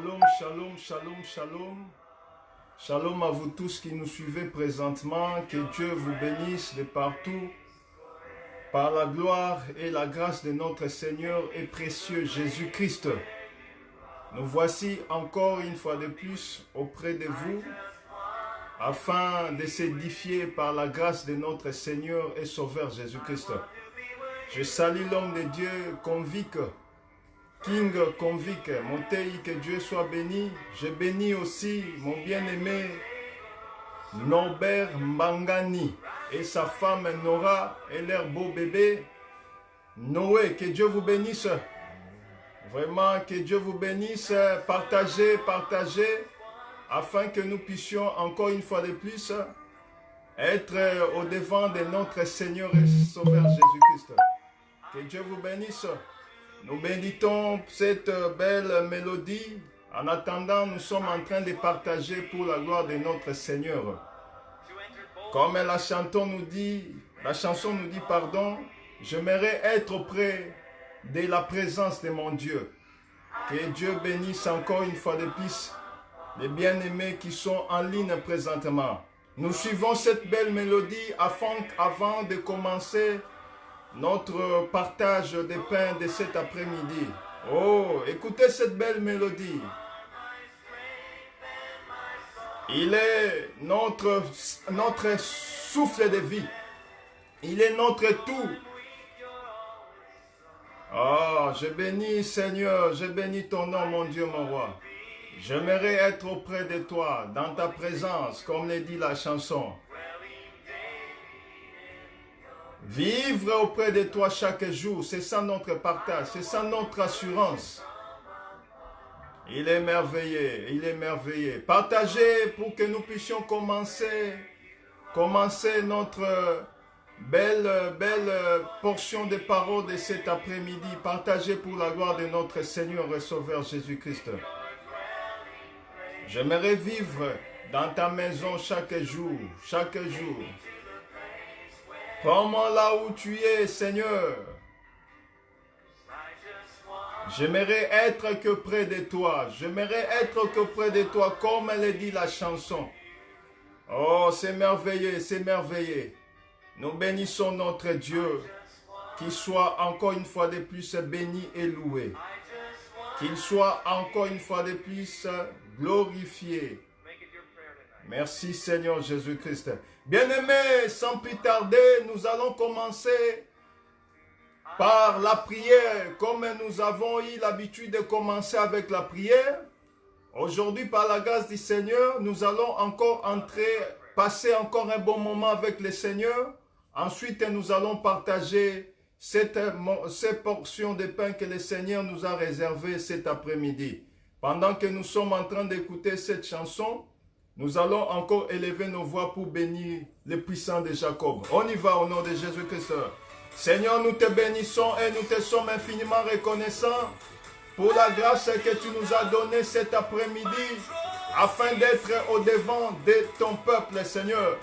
Shalom, shalom, shalom, shalom. Shalom à vous tous qui nous suivez présentement. Que Dieu vous bénisse de partout. Par la gloire et la grâce de notre Seigneur et précieux Jésus-Christ. Nous voici encore une fois de plus auprès de vous, afin de s'édifier par la grâce de notre Seigneur et Sauveur Jésus-Christ. Je salue l'homme de Dieu convict, King convict, Montei, que Dieu soit béni. Je bénis aussi mon bien-aimé Norbert Mbangani et sa femme Nora et leur beau bébé Noé. Que Dieu vous bénisse. Vraiment, que Dieu vous bénisse. Partagez, partagez, afin que nous puissions encore une fois de plus être au devant de notre Seigneur et Sauveur Jésus-Christ. Que Dieu vous bénisse. Nous bénissons cette belle mélodie. En attendant, nous sommes en train de partager pour la gloire de notre Seigneur. Comme la chanson nous dit, pardon, j'aimerais être auprès de la présence de mon Dieu. Que Dieu bénisse encore une fois de plus les bien-aimés qui sont en ligne présentement. Nous suivons cette belle mélodie avant de commencer notre partage de pain de cet après-midi. Oh, écoutez cette belle mélodie. Il est notre souffle de vie. Il est notre tout. Oh, je bénis Seigneur, je bénis ton nom, mon Dieu, mon roi. J'aimerais être auprès de toi, dans ta présence, comme le dit la chanson. Vivre auprès de toi chaque jour, c'est ça notre partage, c'est ça notre assurance. Il est merveilleux, il est merveilleux. Partagez pour que nous puissions commencer notre belle portion de paroles de cet après-midi. Partagez pour la gloire de notre Seigneur et Sauveur Jésus-Christ. J'aimerais vivre dans ta maison chaque jour, chaque jour. Prends-moi là où tu es, Seigneur. J'aimerais être que près de toi. J'aimerais être que près de toi, comme elle dit la chanson. Oh, c'est merveilleux, c'est merveilleux. Nous bénissons notre Dieu, qu'il soit encore une fois de plus béni et loué. Qu'il soit encore une fois de plus glorifié. Merci Seigneur Jésus-Christ. Bien-aimés, sans plus tarder, nous allons commencer par la prière. Comme nous avons eu l'habitude de commencer avec la prière, aujourd'hui, par la grâce du Seigneur, nous allons encore passer encore un bon moment avec le Seigneur. Ensuite, nous allons partager cette portion de pain que le Seigneur nous a réservé cet après-midi. Pendant que nous sommes en train d'écouter cette chanson, nous allons encore élever nos voix pour bénir le puissant de Jacob. On y va au nom de Jésus-Christ. Seigneur, nous te bénissons et nous te sommes infiniment reconnaissants pour la grâce que tu nous as donnée cet après-midi afin d'être au devant de ton peuple, Seigneur.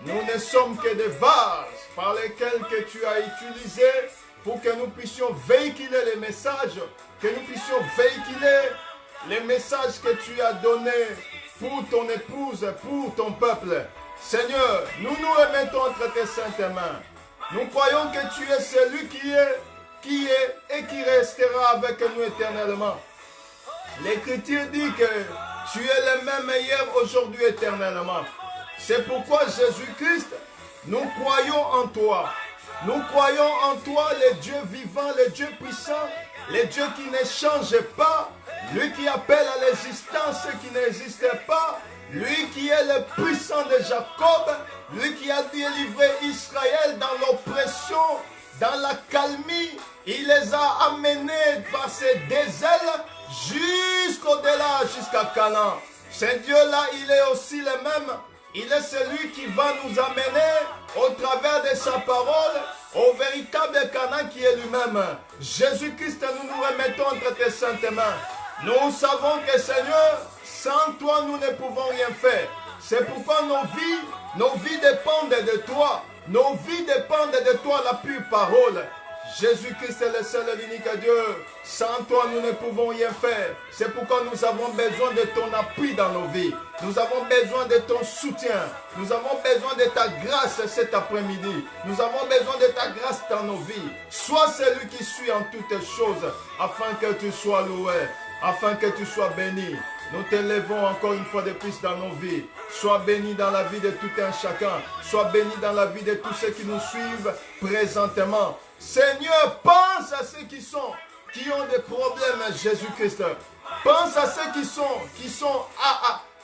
Nous ne sommes que des vases par lesquels que tu as utilisés pour que nous puissions véhiculer les messages, que nous puissions véhiculer les messages que tu as donnés pour ton épouse, pour ton peuple. Seigneur, nous nous remettons entre tes saintes mains. Nous croyons que tu es celui qui est et qui restera avec nous éternellement. L'Écriture dit que tu es le même hier, aujourd'hui, éternellement. C'est pourquoi Jésus-Christ, nous croyons en toi. Nous croyons en toi, le Dieu vivant, le Dieu puissant, le Dieu qui ne change pas, lui qui appelle à l'existence ce qui n'existe pas, lui qui est le puissant de Jacob, lui qui a délivré Israël dans l'oppression, dans la calmie, il les a amenés par ses deux ailes jusqu'au-delà, jusqu'à Canaan. Ce Dieu-là, il est aussi le même. Il est celui qui va nous amener au travers de sa parole au véritable Canaan qui est lui-même. Jésus-Christ, nous nous remettons entre tes saintes mains. Nous savons que Seigneur, sans toi, nous ne pouvons rien faire. C'est pourquoi nos vies dépendent de toi. Nos vies dépendent de toi, la pure parole. Jésus-Christ est le seul et l'unique Dieu. Sans toi, nous ne pouvons rien faire. C'est pourquoi nous avons besoin de ton appui dans nos vies. Nous avons besoin de ton soutien. Nous avons besoin de ta grâce cet après-midi. Nous avons besoin de ta grâce dans nos vies. Sois celui qui suit en toutes choses, afin que tu sois loué, afin que tu sois béni. Nous t'élevons encore une fois de plus dans nos vies. Sois béni dans la vie de tout un chacun. Sois béni dans la vie de tous ceux qui nous suivent présentement. Seigneur, pense à ceux qui ont des problèmes, Jésus-Christ. Pense à ceux qui sont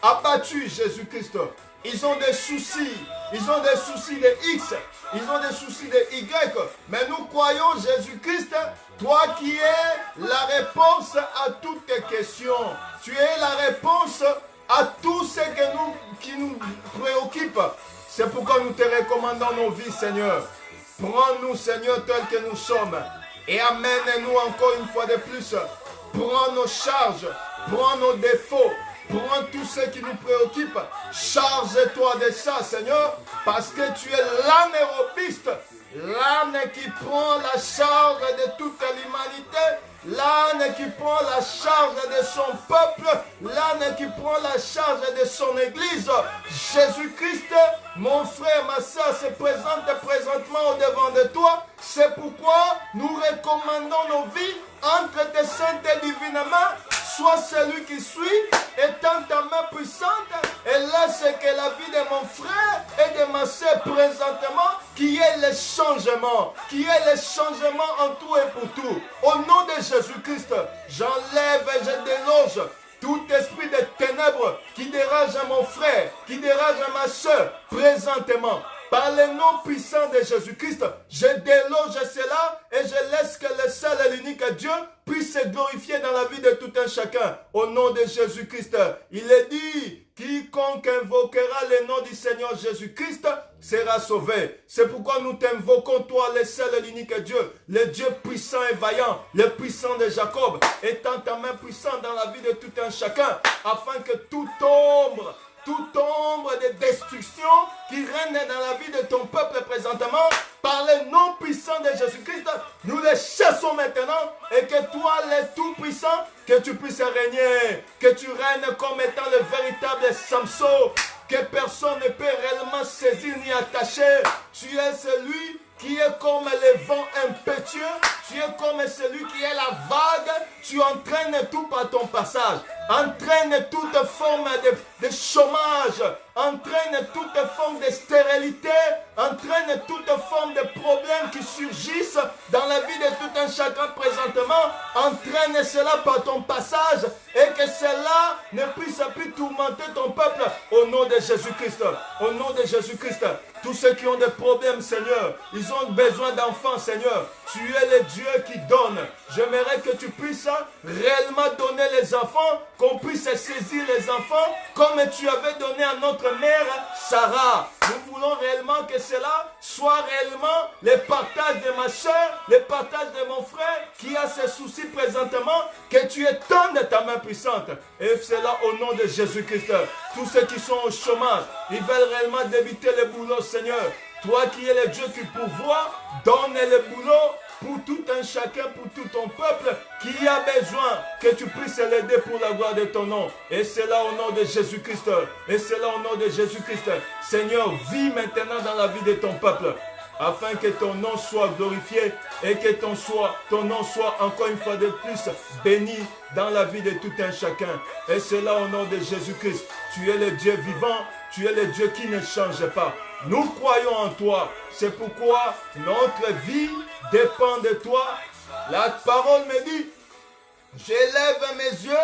abattus, Jésus-Christ. Ils ont des soucis. Ils ont des soucis de X. Ils ont des soucis de Y. Mais nous croyons, Jésus-Christ, toi qui es la réponse à toutes tes questions. Tu es la réponse à tout ce qui nous préoccupe. C'est pourquoi nous te recommandons nos vies, Seigneur. Prends-nous, Seigneur, tels que nous sommes. Et amène-nous encore une fois de plus. Prends nos charges. Prends nos défauts. Prends tout ce qui nous préoccupe. Charge-toi de ça, Seigneur. Parce que tu es l'âne robiste. L'âne qui prend la charge de toute l'humanité. L'âne qui prend la charge de son peuple, l'âne qui prend la charge de son église. Jésus-Christ, mon frère, ma soeur, se présente présentement au-devant de toi. C'est pourquoi nous recommandons nos vies entre tes saintes et divines mains. Sois celui qui suit, étends ta main puissante et laisse que la vie de mon frère et de ma soeur présentement, qui est le changement, en tout et pour tout. Au nom de Jésus-Christ, j'enlève et je déloge tout esprit de ténèbres qui dérange mon frère, qui dérange ma soeur présentement. Par le nom puissant de Jésus-Christ, je déloge cela et je laisse que le seul et l'unique Dieu puisse se glorifier dans la vie de tout un chacun. Au nom de Jésus-Christ, il est dit, quiconque invoquera le nom du Seigneur Jésus-Christ sera sauvé. C'est pourquoi nous t'invoquons, toi, le seul et l'unique Dieu, le Dieu puissant et vaillant, le puissant de Jacob. Étends ta main puissante dans la vie de tout un chacun, afin que toute ombre de destruction qui règne dans la vie de ton peuple présentement, par le nom puissant de Jésus-Christ, nous les chassons maintenant et que toi, le Tout-Puissant, que tu puisses régner, que tu règnes comme étant le véritable Samson, que personne ne peut réellement saisir ni attacher. Tu es celui qui est comme le vent impétueux, tu es comme celui qui est la vague, tu entraînes tout par ton passage, entraîne toute forme de chômage, entraîne toute forme de stérilité, entraîne toute forme de problèmes qui surgissent dans la vie de tout un chacun présentement, entraîne cela par ton passage et que cela ne puisse plus tourmenter ton peuple au nom de Jésus-Christ. Au nom de Jésus-Christ, tous ceux qui ont des problèmes, Seigneur, ils ont besoin d'enfants, Seigneur. Tu es le Dieu qui donne. J'aimerais que tu puisses réellement donner les enfants, qu'on puisse saisir les enfants comme tu avais donné à notre mère Sarah. Nous voulons réellement que cela soit réellement le partage de ma soeur, le partage de mon frère qui a ses soucis présentement, que tu étendes ta main puissante. Et cela au nom de Jésus-Christ. Tous ceux qui sont au chômage, ils veulent réellement débuter le boulot, Seigneur. Toi qui es le Dieu qui pourvoit, donne le boulot pour tout un chacun, pour tout ton peuple qui a besoin que tu puisses l'aider pour la gloire de ton nom. Et c'est là au nom de Jésus-Christ. Et c'est là au nom de Jésus-Christ. Seigneur, vis maintenant dans la vie de ton peuple, afin que ton nom soit glorifié et que ton nom soit encore une fois de plus béni dans la vie de tout un chacun. Et c'est là au nom de Jésus-Christ. Tu es le Dieu vivant, tu es le Dieu qui ne change pas. Nous croyons en toi. C'est pourquoi notre vie dépend de toi. La parole me dit, j'élève mes yeux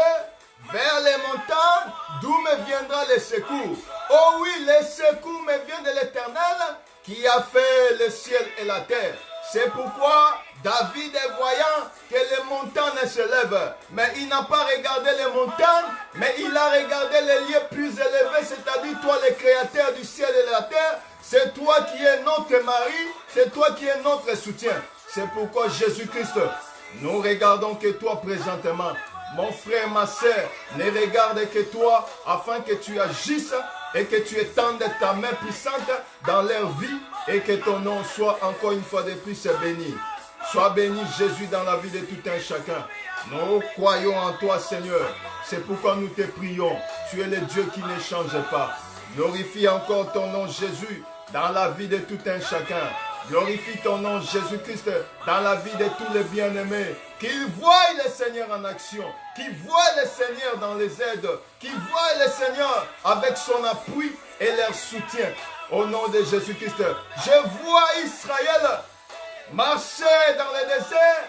vers les montagnes, d'où me viendra le secours. Oh oui, le secours me vient de l'Éternel qui a fait le ciel et la terre. C'est pourquoi David est voyant que les montagnes se lèvent. Mais il n'a pas regardé les montagnes, mais il a regardé les lieux plus élevés, c'est-à-dire toi le créateur du ciel et de la terre. C'est toi qui es notre mari, c'est toi qui es notre soutien. C'est pourquoi Jésus-Christ, nous regardons que toi présentement. Mon frère, ma soeur, ne regarde que toi afin que tu agisses et que tu étendes ta main puissante dans leur vie et que ton nom soit encore une fois de plus béni. Sois béni, Jésus, dans la vie de tout un chacun. Nous croyons en toi, Seigneur. C'est pourquoi nous te prions. Tu es le Dieu qui ne change pas. Glorifie encore ton nom, Jésus, dans la vie de tout un chacun. Glorifie ton nom, Jésus-Christ, dans la vie de tous les bien-aimés. Qu'ils voient le Seigneur en action. Qu'ils voient le Seigneur dans les aides. Qu'ils voient le Seigneur avec son appui et leur soutien. Au nom de Jésus-Christ, je vois Israël marcher dans le désert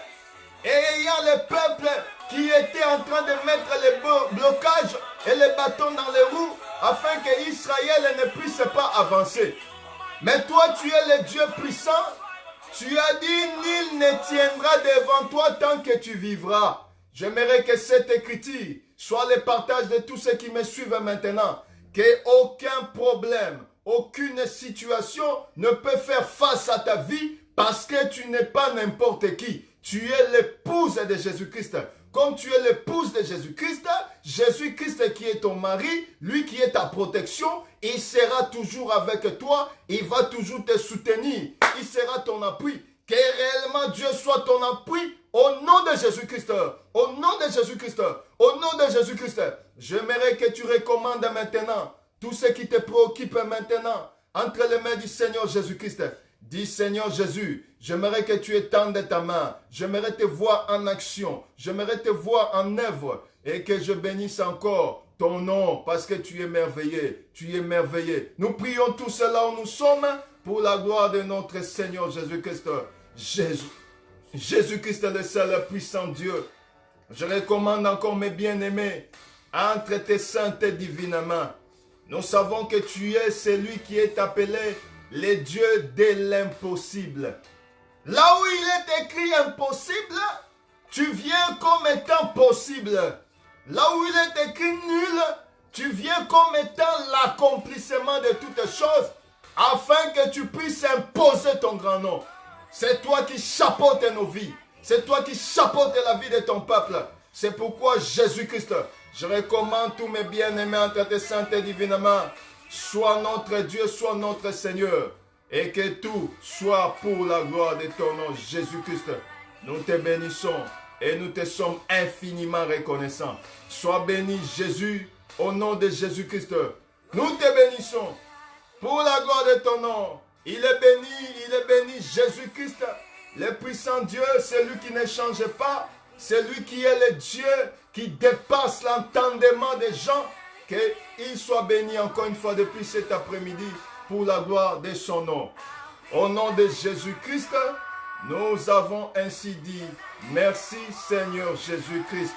et il y a le peuple qui était en train de mettre les blocages et les bâtons dans les roues afin que Israël ne puisse pas avancer. Mais toi, tu es le Dieu puissant. Tu as dit, nul ne tiendra devant toi tant que tu vivras. J'aimerais que cette écriture soit le partage de tous ceux qui me suivent maintenant. Qu'aucun problème, aucune situation ne peut faire face à ta vie parce que tu n'es pas n'importe qui. Tu es l'épouse de Jésus-Christ. Comme tu es l'épouse de Jésus-Christ, Jésus-Christ qui est ton mari, lui qui est ta protection, il sera toujours avec toi, il va toujours te soutenir, il sera ton appui. Que réellement Dieu soit ton appui au nom de Jésus-Christ, au nom de Jésus-Christ, au nom de Jésus-Christ. J'aimerais que tu recommandes maintenant tout ce qui te préoccupe maintenant entre les mains du Seigneur Jésus-Christ. Dis Seigneur Jésus, j'aimerais que tu étendes ta main, j'aimerais te voir en action, j'aimerais te voir en œuvre et que je bénisse encore ton nom parce que tu es merveilleux, tu es merveilleux. Nous prions tous là où nous sommes pour la gloire de notre Seigneur Jésus-Christ. Jésus-Christ le seul puissant Dieu. Je recommande encore mes bien-aimés entre tes saintes et divines mains. Nous savons que tu es celui qui est appelé le Dieu de l'impossible. Là où il est écrit impossible, tu viens comme étant possible. Là où il est écrit nul, tu viens comme étant l'accomplissement de toutes choses afin que tu puisses imposer ton grand nom. C'est toi qui chapeautes nos vies. C'est toi qui chapeautes la vie de ton peuple. C'est pourquoi Jésus-Christ, je recommande tous mes bien-aimés entre tes saintes et divines mains. Sois notre Dieu, sois notre Seigneur. Et que tout soit pour la gloire de ton nom, Jésus-Christ. Nous te bénissons et nous te sommes infiniment reconnaissants. Sois béni, Jésus, au nom de Jésus-Christ. Nous te bénissons pour la gloire de ton nom. Il est béni, Jésus-Christ, le puissant Dieu, celui qui ne change pas, celui qui est le Dieu qui dépasse l'entendement des gens. Qu'il soit béni encore une fois depuis cet après-midi pour la gloire de son nom. Au nom de Jésus-Christ, nous avons ainsi dit, merci Seigneur Jésus-Christ.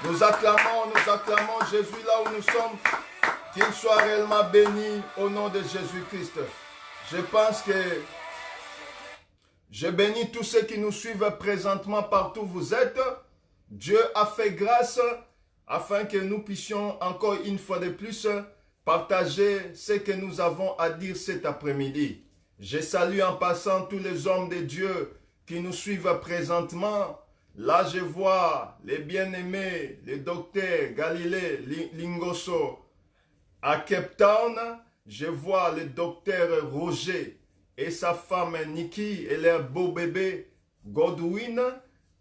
Nous acclamons Jésus là où nous sommes, qu'il soit réellement béni au nom de Jésus-Christ. Je pense que je bénis tous ceux qui nous suivent présentement partout où vous êtes. Dieu a fait grâce afin que nous puissions encore une fois de plus partager ce que nous avons à dire cet après-midi. Je salue en passant tous les hommes de Dieu qui nous suivent présentement. Là, je vois les bien-aimés, le docteur Galilée Lingoso à Cape Town. Je vois le docteur Roger et sa femme Nikki et leur beau bébé Godwin.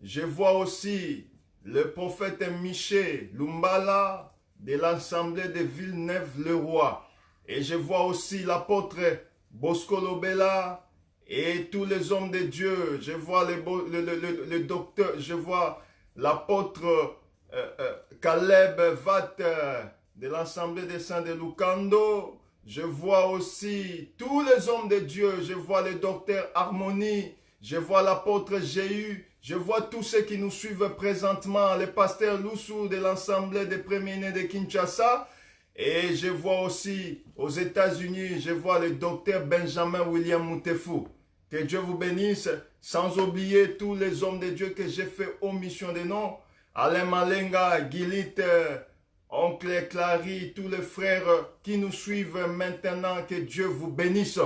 Je vois aussi le prophète Michel Lumbala de l'Assemblée de Villeneuve-le-Roi. Et je vois aussi l'apôtre Bosco Lobela et tous les hommes de Dieu. Je vois le docteur, je vois l'apôtre Caleb Vatt de l'Assemblée des Saints de Lucando. Je vois aussi tous les hommes de Dieu. Je vois le docteur Harmonie. Je vois l'apôtre Jéhu. Je vois tous ceux qui nous suivent présentement, le pasteur Loussou de l'Assemblée des Premiers-Nés de Kinshasa. Et je vois aussi aux États-Unis, je vois le docteur Benjamin William Moutefou. Que Dieu vous bénisse, sans oublier tous les hommes de Dieu que j'ai fait omission de nom. Alain Malenga, Gilit, Oncle Clary, tous les frères qui nous suivent maintenant, que Dieu vous bénisse.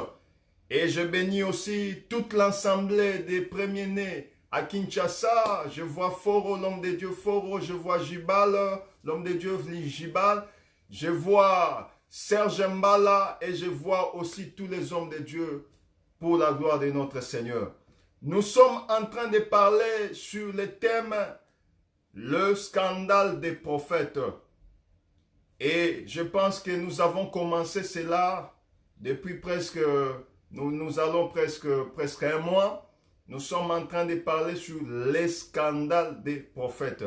Et je bénis aussi toute l'Assemblée des Premiers-Nés à Kinshasa. Je vois Foro, l'homme de Dieu Foro. Je vois Jibal, l'homme de Dieu Jibal. Je vois Serge Mbala et je vois aussi tous les hommes de Dieu pour la gloire de notre Seigneur. nous sommes en train de parler sur le thème le scandale des prophètes. Et je pense que nous avons commencé cela depuis presque, nous allons presque un mois. Nous sommes en train de parler sur les scandales des prophètes.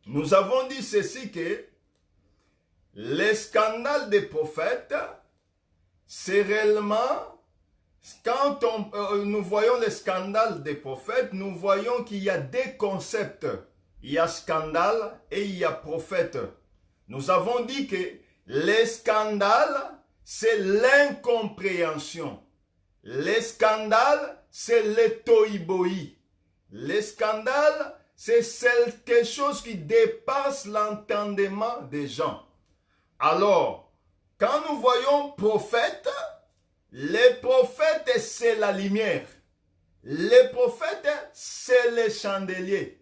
Nous avons dit ceci que les scandales des prophètes, c'est réellement, quand nous voyons les scandales des prophètes, nous voyons qu'il y a deux concepts. Il y a scandale et il y a prophète. Nous avons dit que les scandales, c'est l'incompréhension. Les scandales, c'est le toïboï. Les scandales, c'est quelque chose qui dépasse l'entendement des gens. Alors, quand nous voyons prophète, les prophètes, c'est la lumière. Les prophètes, c'est les chandeliers.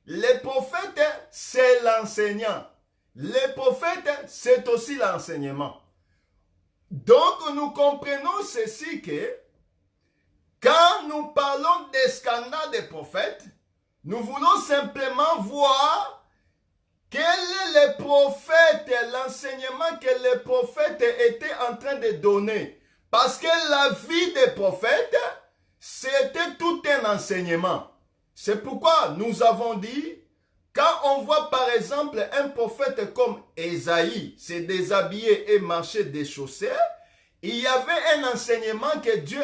Les prophètes, c'est l'enseignant. Les prophètes, c'est aussi l'enseignement. Donc, nous comprenons ceci que quand nous parlons des scandales des prophètes, nous voulons simplement voir quel est le prophète, l'enseignement que les prophètes étaient en train de donner. Parce que la vie des prophètes, c'était tout un enseignement. C'est pourquoi nous avons dit, quand on voit par exemple un prophète comme Ésaïe se déshabiller et marcher déchaussé, il y avait un enseignement que Dieu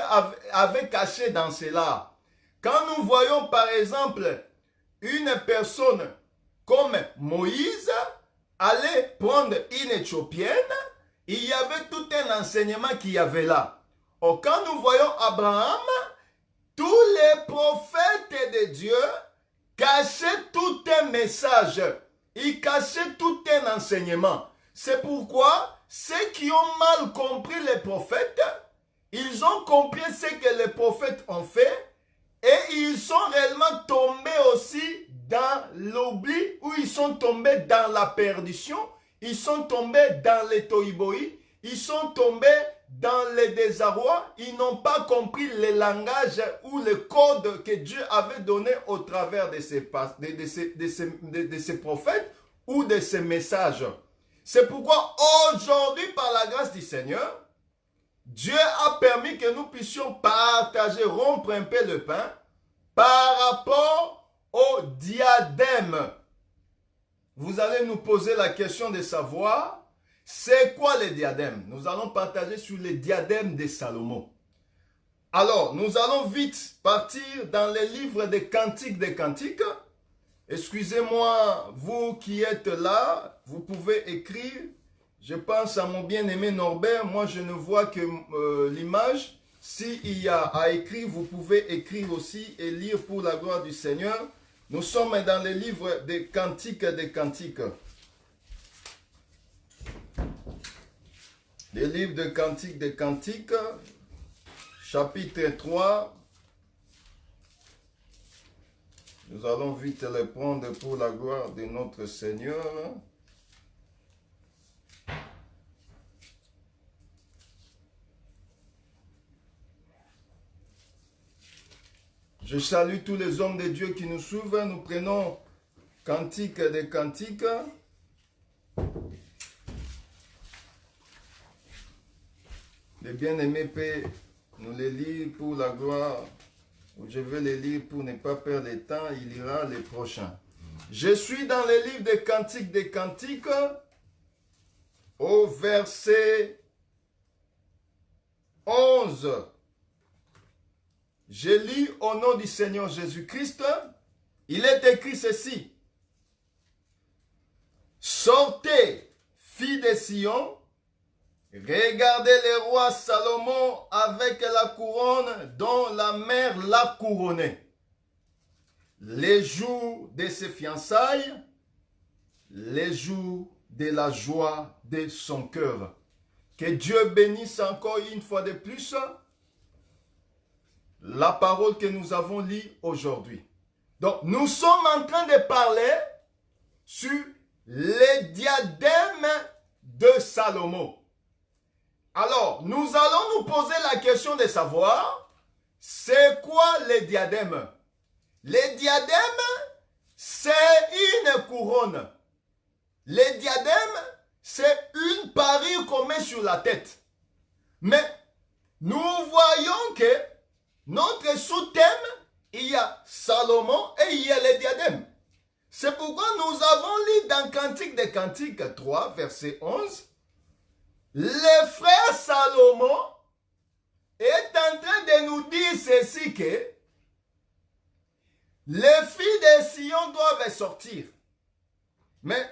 avait caché dans cela. Quand nous voyons par exemple une personne comme Moïse aller prendre une Éthiopienne, il y avait tout un enseignement qu'il y avait là. Or, quand nous voyons Abraham, tous les prophètes de Dieu cachaient tout un message. Ils cachaient tout un enseignement. C'est pourquoi ceux qui ont mal compris les prophètes, ils ont compris ce que les prophètes ont fait et ils sont réellement tombés aussi dans l'oubli ou ils sont tombés dans la perdition, ils sont tombés dans les toïboïs, ils sont tombés dans le désarroi, ils n'ont pas compris le langage ou le code que Dieu avait donné au travers de ces prophètes ou de ces messages. C'est pourquoi aujourd'hui, par la grâce du Seigneur, Dieu a permis que nous puissions partager, rompre un peu le pain par rapport au diadème. Vous allez nous poser la question de savoir c'est quoi les diadèmes? Nous allons partager sur les diadèmes de Salomon. Alors, nous allons vite partir dans les livres des Cantiques des Cantiques. Excusez-moi, vous qui êtes là, vous pouvez écrire. Je pense à mon bien-aimé Norbert. Moi, je ne vois que l'image. S'il y a à écrire, vous pouvez écrire aussi et lire pour la gloire du Seigneur. Nous sommes dans les livres des Cantiques des Cantiques. Les livres de Cantiques des Cantiques, chapitre 3. Nous allons vite les prendre pour la gloire de notre Seigneur. Je salue tous les hommes de Dieu qui nous suivent. Nous prenons Cantiques des Cantiques. Les bien-aimés peuvent nous les lire pour la gloire. Je vais les lire pour ne pas perdre le temps. Il ira les prochains. Je suis dans le livre des Cantiques des Cantiques au verset 11. Je lis au nom du Seigneur Jésus-Christ. Il est écrit ceci. Sortez, filles de Sion, regardez le roi Salomon avec la couronne dont la mère l'a couronné. Les jours de ses fiançailles, les jours de la joie de son cœur. Que Dieu bénisse encore une fois de plus la parole que nous avons lue aujourd'hui. Donc, nous sommes en train de parler sur les diadèmes de Salomon. Alors, nous allons nous poser la question de savoir C'est quoi les diadèmes? Les diadèmes, c'est une couronne. Les diadèmes, c'est une parure qu'on met sur la tête. Mais nous voyons que notre sous-thème, il y a Salomon et il y a les diadèmes. C'est pourquoi nous avons lu dans Cantique des Cantiques 3, verset 11, le frère Salomon est en train de nous dire ceci que les filles de Sion doivent sortir. Mais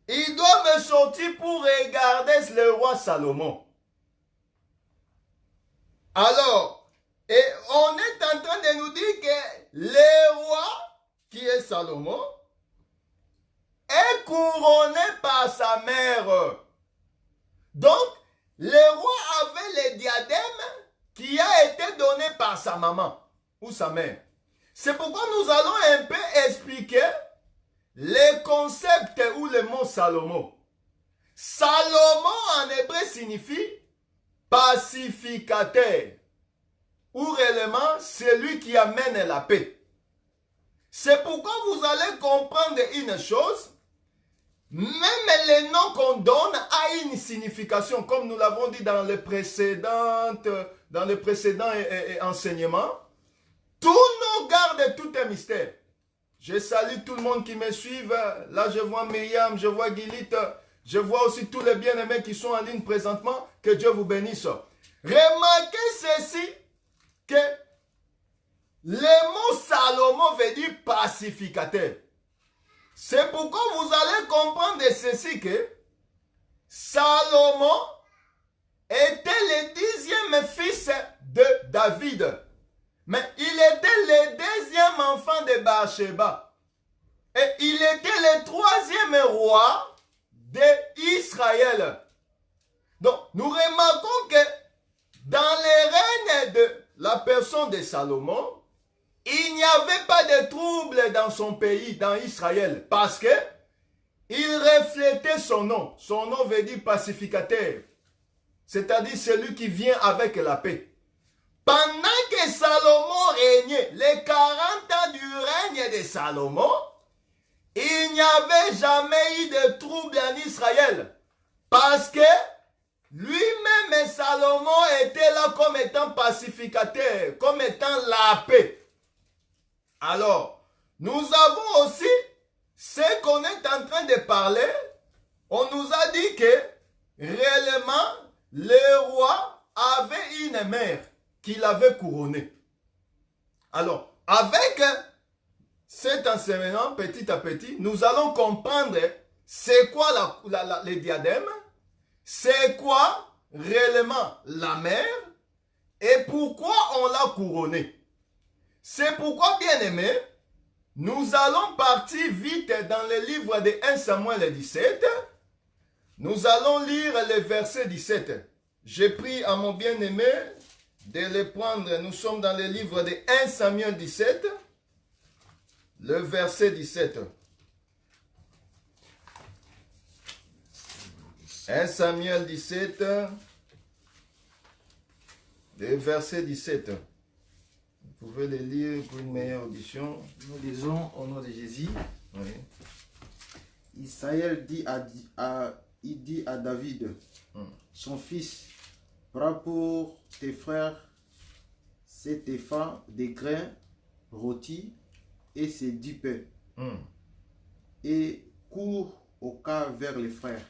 ils doivent sortir pour regarder le roi Salomon. Alors, et on est en train de nous dire que le roi, qui est Salomon, est couronné par sa mère. Donc, le roi avait le diadème qui a été donné par sa maman ou sa mère. C'est pourquoi nous allons un peu expliquer les concepts ou le mot Salomon. Salomon en hébreu signifie pacificateur ou réellement celui qui amène la paix. C'est pourquoi vous allez comprendre une chose, même les noms qu'on donne a une signification, comme nous l'avons dit dans les précédents enseignements. Tous nos gardent tout un mystère. Je salue tout le monde qui me suit. Là, je vois Myriam, je vois Guilite, je vois aussi tous les bien-aimés qui sont en ligne présentement. Que Dieu vous bénisse. Remarquez ceci, que le mot Salomon veut dire pacificateur. C'est pourquoi vous allez comprendre ceci que Salomon était le 10e fils de David. Mais il était le 2e enfant de Bathsheba. Et il était le 3e roi d'Israël. Donc, nous remarquons que dans le règne de la personne de Salomon, il n'y avait pas de trouble dans son pays, dans Israël, parce que il reflétait son nom. Son nom veut dire pacificateur, c'est-à-dire celui qui vient avec la paix. Pendant que Salomon régnait, les 40 ans du règne de Salomon, il n'y avait jamais eu de trouble en Israël, parce que lui-même, Salomon, était là comme étant pacificateur, comme étant la paix. Alors, nous avons aussi ce qu'on est en train de parler. On nous a dit que réellement, le roi avait une mère qui l'avait couronné. Alors, avec cet enseignement, petit à petit, nous allons comprendre c'est quoi les diadèmes, c'est quoi réellement la mère et pourquoi on l'a couronné. C'est pourquoi, bien aimé, nous allons partir vite dans le livre de 1 Samuel 17. Nous allons lire le verset 17. J'ai pris à mon bien-aimé de le prendre. Nous sommes dans le livre de 1 Samuel 17, le verset 17. 1 Samuel 17, le verset 17. Vous pouvez le lire pour une meilleure audition. Nous lisons au nom de Jésus. Oui. Israël dit à David, son fils, prends pour tes frères cet épha de grains rôtis et ces 10 pains. Et cours au cas vers les frères.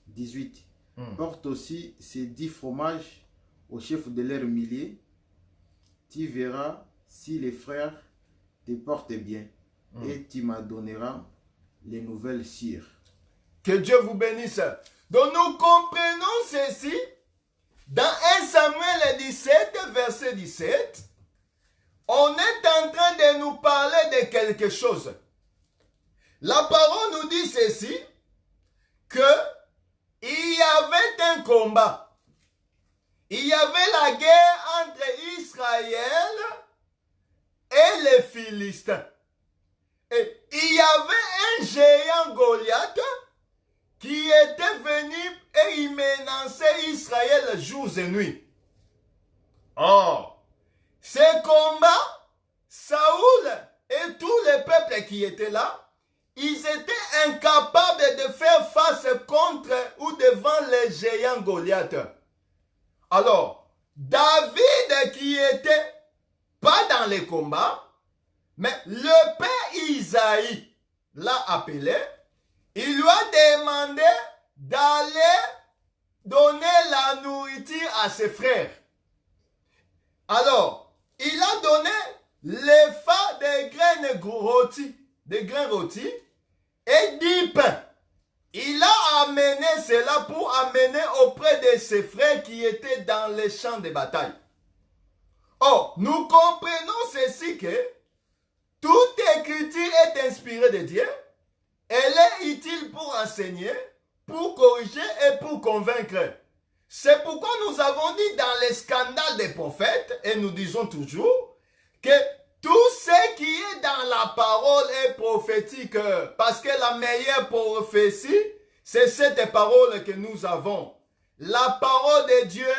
18. Porte aussi ces 10 fromages au chef de leurs milliers. Tu verras si les frères te portent bien et tu m'en donneras les nouvelles sires. Que Dieu vous bénisse. Donc nous comprenons ceci dans 1 Samuel 17, verset 17. On est en train de nous parler de quelque chose. La parole nous dit ceci, que il y avait un combat. Il y avait la guerre entre Israël et les Philistins. Et il y avait un géant Goliath qui était venu et il menaçait Israël jours et nuits. Or, Ce combat, Saoul et tout le peuple qui était là, ils étaient incapables de faire face contre ou devant les géants Goliath. Alors, David qui était pas dans les combats, mais le père Isaïe l'a appelé, il lui a demandé d'aller donner la nourriture à ses frères. Alors, il a donné les fa des graines rôties et 10 pains. Il a amené cela pour amener auprès de ses frères qui étaient dans les champs de bataille. Oh, nous comprenons ceci que toute écriture est inspirée de Dieu. Elle est utile pour enseigner, pour corriger et pour convaincre. C'est pourquoi nous avons dit dans les scandales des prophètes, et nous disons toujours, que tout ce qui est dans la parole est prophétique, parce que la meilleure prophétie, c'est cette parole que nous avons. La parole de Dieu,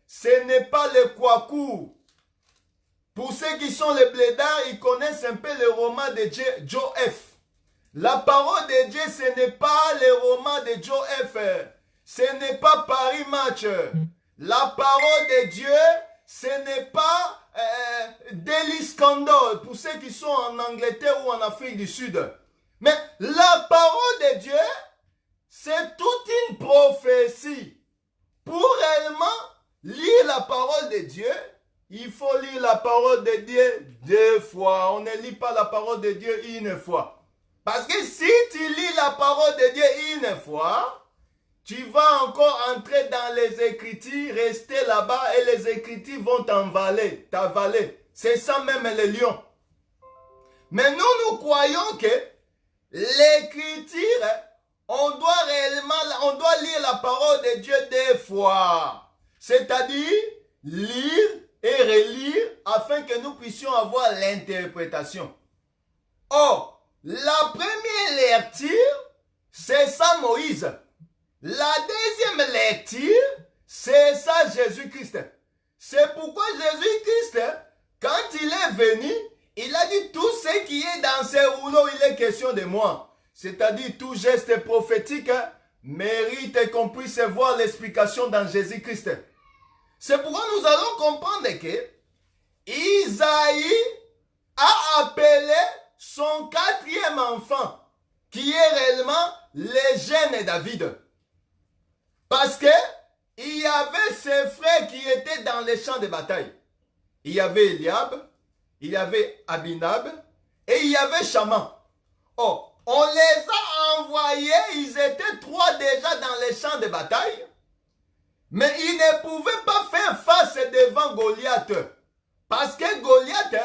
ce n'est pas le kwakou. Pour ceux qui sont les blédards, ils connaissent un peu le roman de Joe F. La parole de Dieu, ce n'est pas le roman de Joe F. Ce n'est pas Paris Match. La parole de Dieu, ce n'est pas Daily Scandal pour ceux qui sont en Angleterre ou en Afrique du Sud. Mais la parole de Dieu, c'est toute une prophétie. Pour réellement lire la parole de Dieu, il faut lire la parole de Dieu 2 fois. On ne lit pas la parole de Dieu 1 fois. Parce que si tu lis la parole de Dieu 1 fois, tu vas encore entrer dans les Écritures, rester là-bas et les Écritures vont t'avaler. C'est ça même les lions. Mais nous croyons que l'Écriture, on doit lire la parole de Dieu 2 fois. C'est-à-dire lire et relire afin que nous puissions avoir l'interprétation. Or, la première lecture, c'est ça Moïse. La deuxième lecture, c'est ça Jésus-Christ. C'est pourquoi Jésus-Christ, quand il est venu, il a dit tout ce qui est dans ces rouleaux, il est question de moi. C'est-à-dire tout geste prophétique mérite qu'on puisse voir l'explication dans Jésus-Christ. C'est pourquoi nous allons comprendre que Isaïe a appelé son 4e enfant, qui est réellement le jeune David. Parce que il y avait ses frères qui étaient dans les champs de bataille. Il y avait Eliab, il y avait Abinab et il y avait Shama. Oh, on les a envoyés, ils étaient 3 déjà dans les champs de bataille. Mais ils ne pouvaient pas faire face devant Goliath. Parce que Goliath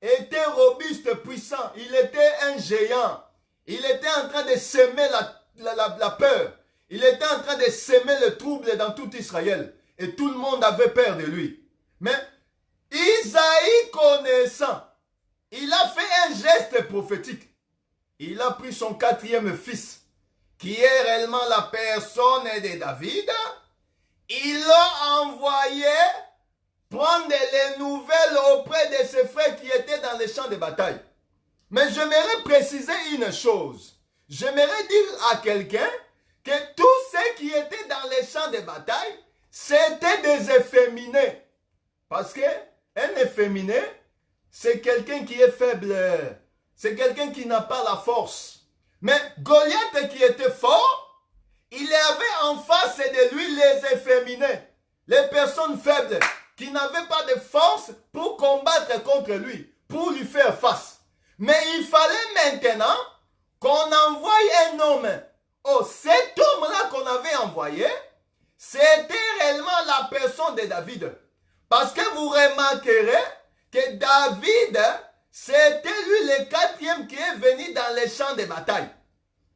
était robuste, puissant. Il était un géant. Il était en train de semer la peur. Il était en train de semer le trouble dans tout Israël. Et tout le monde avait peur de lui. Mais Isaïe connaissant, il a fait un geste prophétique. Il a pris son 4e fils, qui est réellement la personne de David. Il l'a envoyé prendre les nouvelles auprès de ses frères qui étaient dans les champs de bataille. Mais j'aimerais préciser une chose. J'aimerais dire à quelqu'un que tous ceux qui étaient dans les champs de bataille, c'était des efféminés. Parce qu'un efféminé, c'est quelqu'un qui est faible. C'est quelqu'un qui n'a pas la force. Mais Goliath qui était fort, il avait en face de lui les efféminés. Les personnes faibles qui n'avaient pas de force pour combattre contre lui, pour lui faire face. Mais il fallait maintenant qu'on envoie un homme. Oh, cet homme-là qu'on avait envoyé, c'était réellement la personne de David. Parce que vous remarquerez que David, c'était lui le 4e qui est venu dans les champs de bataille.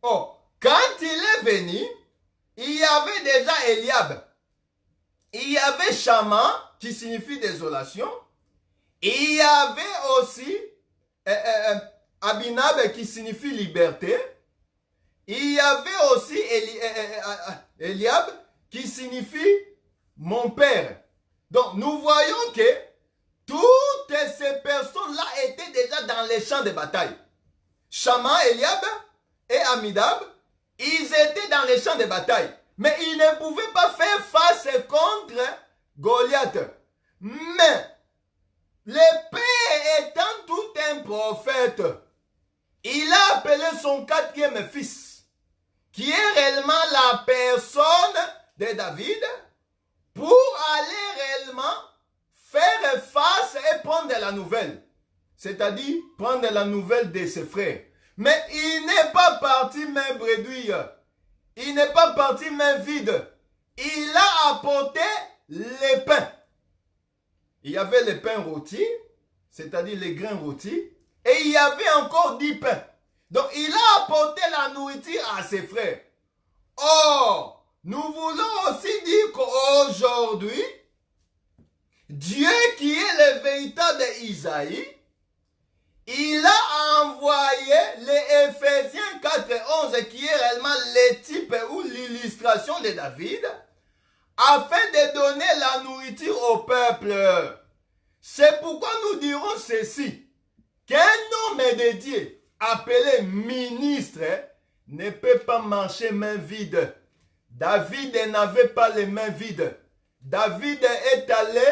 Oh, quand il est venu, il y avait déjà Eliab. Il y avait Shama, qui signifie désolation. Il y avait aussi Abinab, qui signifie liberté. Il y avait aussi Eliab, qui signifie mon père. Donc, nous voyons que toute toutes ces personnes-là étaient déjà dans les champs de bataille. Shama, Eliab et Amminadab, ils étaient dans les champs de bataille. Mais ils ne pouvaient pas faire face contre Goliath. Mais le père étant tout un prophète, il a appelé son quatrième fils, qui est réellement la personne de David, pour aller réellement faire face et prendre la nouvelle. C'est-à-dire prendre la nouvelle de ses frères. Mais il n'est pas parti main bredouille. Il n'est pas parti main vide. Il a apporté les pains. Il y avait les pains rôtis, c'est-à-dire les grains rôtis, et il y avait encore 10 pains. Donc il a apporté la nourriture à ses frères. Or, nous voulons aussi dire qu'aujourd'hui, Dieu qui est le véritable Isaïe, il a envoyé les Éphésiens 4:11 qui est réellement le type ou l'illustration de David, afin de donner la nourriture au peuple. C'est pourquoi nous dirons ceci, qu'un homme de Dieu appelé ministre ne peut pas marcher main vide. David n'avait pas les mains vides. David est allé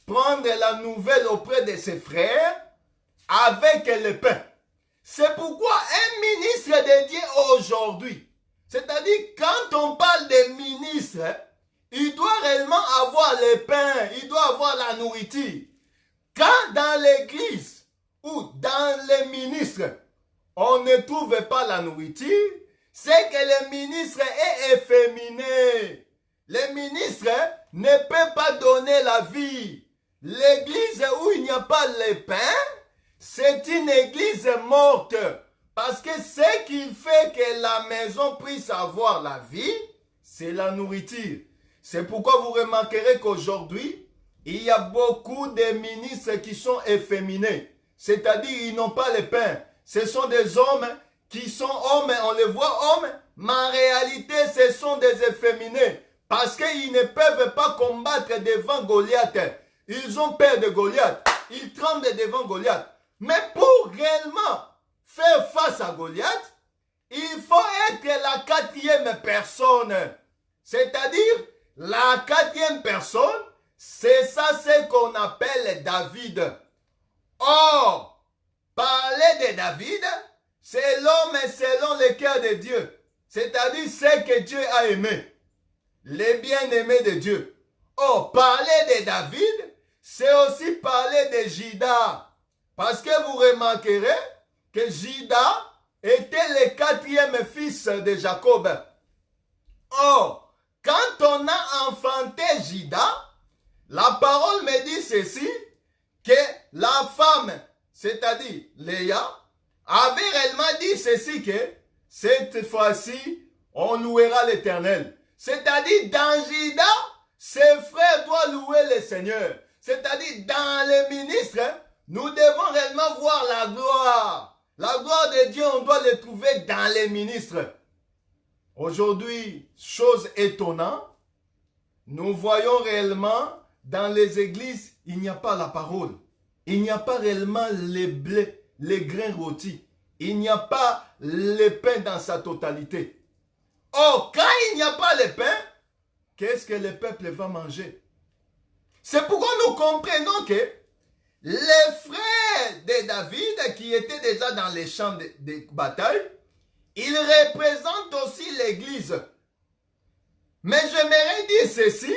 prendre la nouvelle auprès de ses frères avec le pain. C'est pourquoi un ministre de Dieu aujourd'hui, c'est-à-dire quand on parle de ministre, il doit réellement avoir le pain, il doit avoir la nourriture. Quand dans l'église ou dans les ministres, on ne trouve pas la nourriture, c'est que le ministre est efféminé. Le ministre ne peut pas donner la vie. L'église où il n'y a pas le pain, c'est une église morte. Parce que ce qui fait que la maison puisse avoir la vie, c'est la nourriture. C'est pourquoi vous remarquerez qu'aujourd'hui, il y a beaucoup de ministres qui sont efféminés. C'est-à-dire, ils n'ont pas le pain. Ce sont des hommes qui sont hommes, on les voit hommes, mais en réalité, ce sont des efféminés. Parce qu'ils ne peuvent pas combattre devant Goliath. Ils ont peur de Goliath. Ils tremblent devant Goliath. Mais pour réellement faire face à Goliath, il faut être la quatrième personne. C'est-à-dire, la quatrième personne, c'est ça ce qu'on appelle David. Or, parler de David, c'est l'homme selon le cœur de Dieu. C'est-à-dire ce que Dieu a aimé. Les bien-aimés de Dieu. Or, parler de David, c'est aussi parler de Juda. Parce que vous remarquerez que Juda était le quatrième fils de Jacob. Or, quand on a enfanté Juda, la parole me dit ceci, que la femme, c'est-à-dire Léa, avait réellement dit ceci que cette fois-ci, on louera l'Éternel. C'est-à-dire dans Juda, ses frères doivent louer le Seigneur. C'est-à-dire dans les ministres, nous devons réellement voir la gloire. La gloire de Dieu, on doit le trouver dans les ministres. Aujourd'hui, chose étonnante, nous voyons réellement dans les églises, il n'y a pas la parole. Il n'y a pas réellement les blés, les grains rôtis. Il n'y a pas le pain dans sa totalité. Or, quand il n'y a pas le pain, qu'est-ce que le peuple va manger? C'est pourquoi nous comprenons que les frères de David, qui étaient déjà dans les champs de bataille, ils représentent aussi l'église. Mais j'aimerais dire ceci,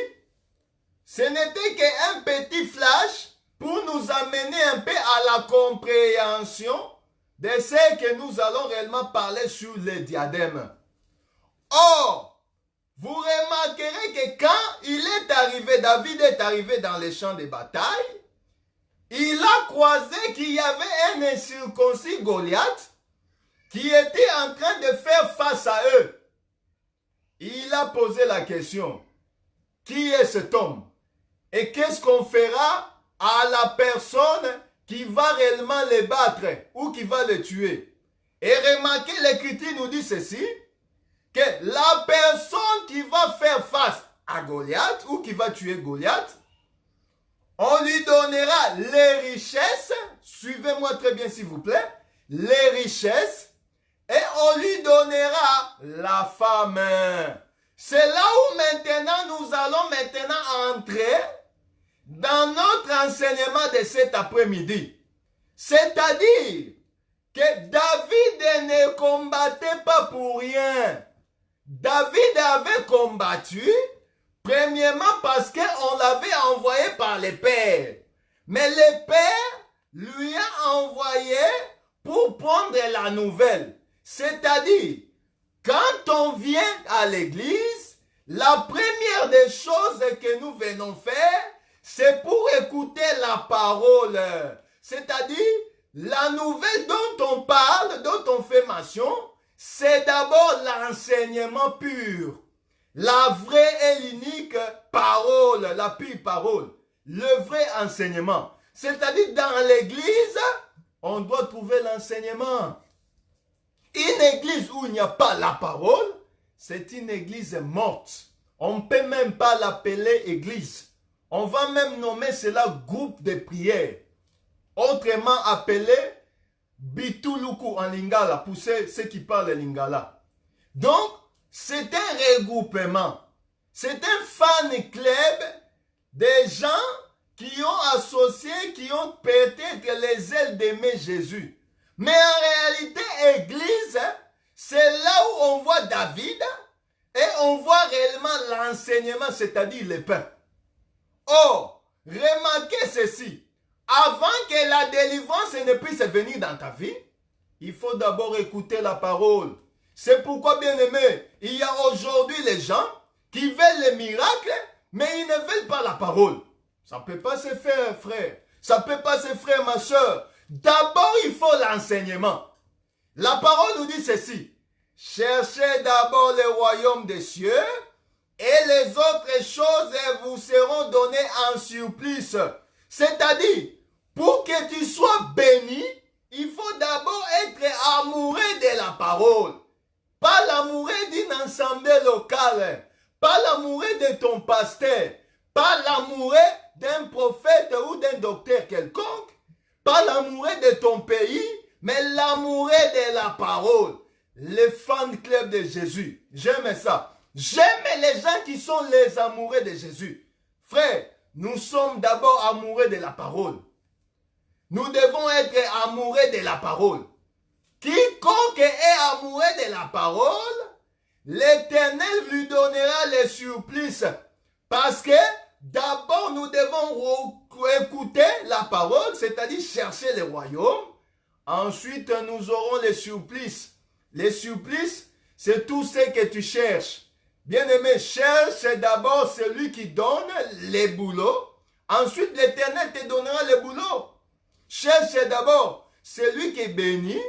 ce n'était qu'un petit flash pour nous amener un peu à la compréhension de ce que nous allons réellement parler sur les diadèmes. Or, vous remarquerez que quand il est arrivé, David est arrivé dans les champs de bataille, il a croisé qu'il y avait un incirconcis Goliath qui était en train de faire face à eux. Il a posé la question, qui est cet homme? Et qu'est-ce qu'on fera à la personne qui va réellement les battre ou qui va les tuer? Et remarquez, l'Écriture nous dit ceci, que la personne qui va faire face à Goliath ou qui va tuer Goliath, On lui donnera les richesses. Suivez-moi très bien s'il vous plaît. Les richesses. Et on lui donnera la femme. C'est là où maintenant nous allons maintenant entrer dans notre enseignement de cet après-midi. C'est-à-dire que David ne combattait pas pour rien. David avait combattu, premièrement parce qu'on l'avait envoyé par les pères. Mais le père lui a envoyé pour prendre la nouvelle. C'est-à-dire, quand on vient à l'église, la première des choses que nous venons faire, c'est pour écouter la parole. C'est-à-dire, la nouvelle dont on parle, dont on fait mention, c'est d'abord l'enseignement pur. La vraie et l'unique parole, la pure parole. Le vrai enseignement. C'est-à-dire, dans l'église, on doit trouver l'enseignement. Une église où il n'y a pas la parole, c'est une église morte. On ne peut même pas l'appeler église. On va même nommer cela groupe de prière. Autrement appelé Bituluku en lingala, pour ceux qui parlent lingala. Donc, c'est un regroupement. C'est un fan club des gens qui ont associé, qui ont peut-être les ailes d'aimer Jésus. Mais en réalité, église, c'est là où on voit David et on voit réellement l'enseignement, c'est-à-dire le pain. Oh, remarquez ceci. Avant que la délivrance ne puisse venir dans ta vie, il faut d'abord écouter la parole. C'est pourquoi, bien aimé, il y a aujourd'hui les gens qui veulent les miracles, mais ils ne veulent pas la parole. Ça ne peut pas se faire, frère. Ça ne peut pas se faire, ma soeur. D'abord, il faut l'enseignement. La parole nous dit ceci. Cherchez d'abord le royaume des cieux et les autres choses vous seront données en surplus. C'est-à-dire, pour que tu sois béni, il faut d'abord être amoureux de la parole. Pas l'amoureux d'une assemblée locale. Pas l'amoureux de ton pasteur. Pas l'amoureux d'un prophète ou d'un docteur quelconque. Pas l'amoureux de ton pays, mais l'amoureux de la parole. Le fan club de Jésus. J'aime ça. J'aime les gens qui sont les amoureux de Jésus. Frère, nous sommes d'abord amoureux de la parole. Nous devons être amoureux de la parole. Quiconque est amoureux de la parole, l'Éternel lui donnera les surplus. Parce que d'abord nous devons écouter la parole, c'est-à-dire chercher le royaume. Ensuite, nous aurons les surplus. Les surplus, c'est tout ce que tu cherches. Bien-aimé, cherche d'abord celui qui donne les boulots. Ensuite, l'Éternel te donnera les boulots. Cherche d'abord celui qui est béni.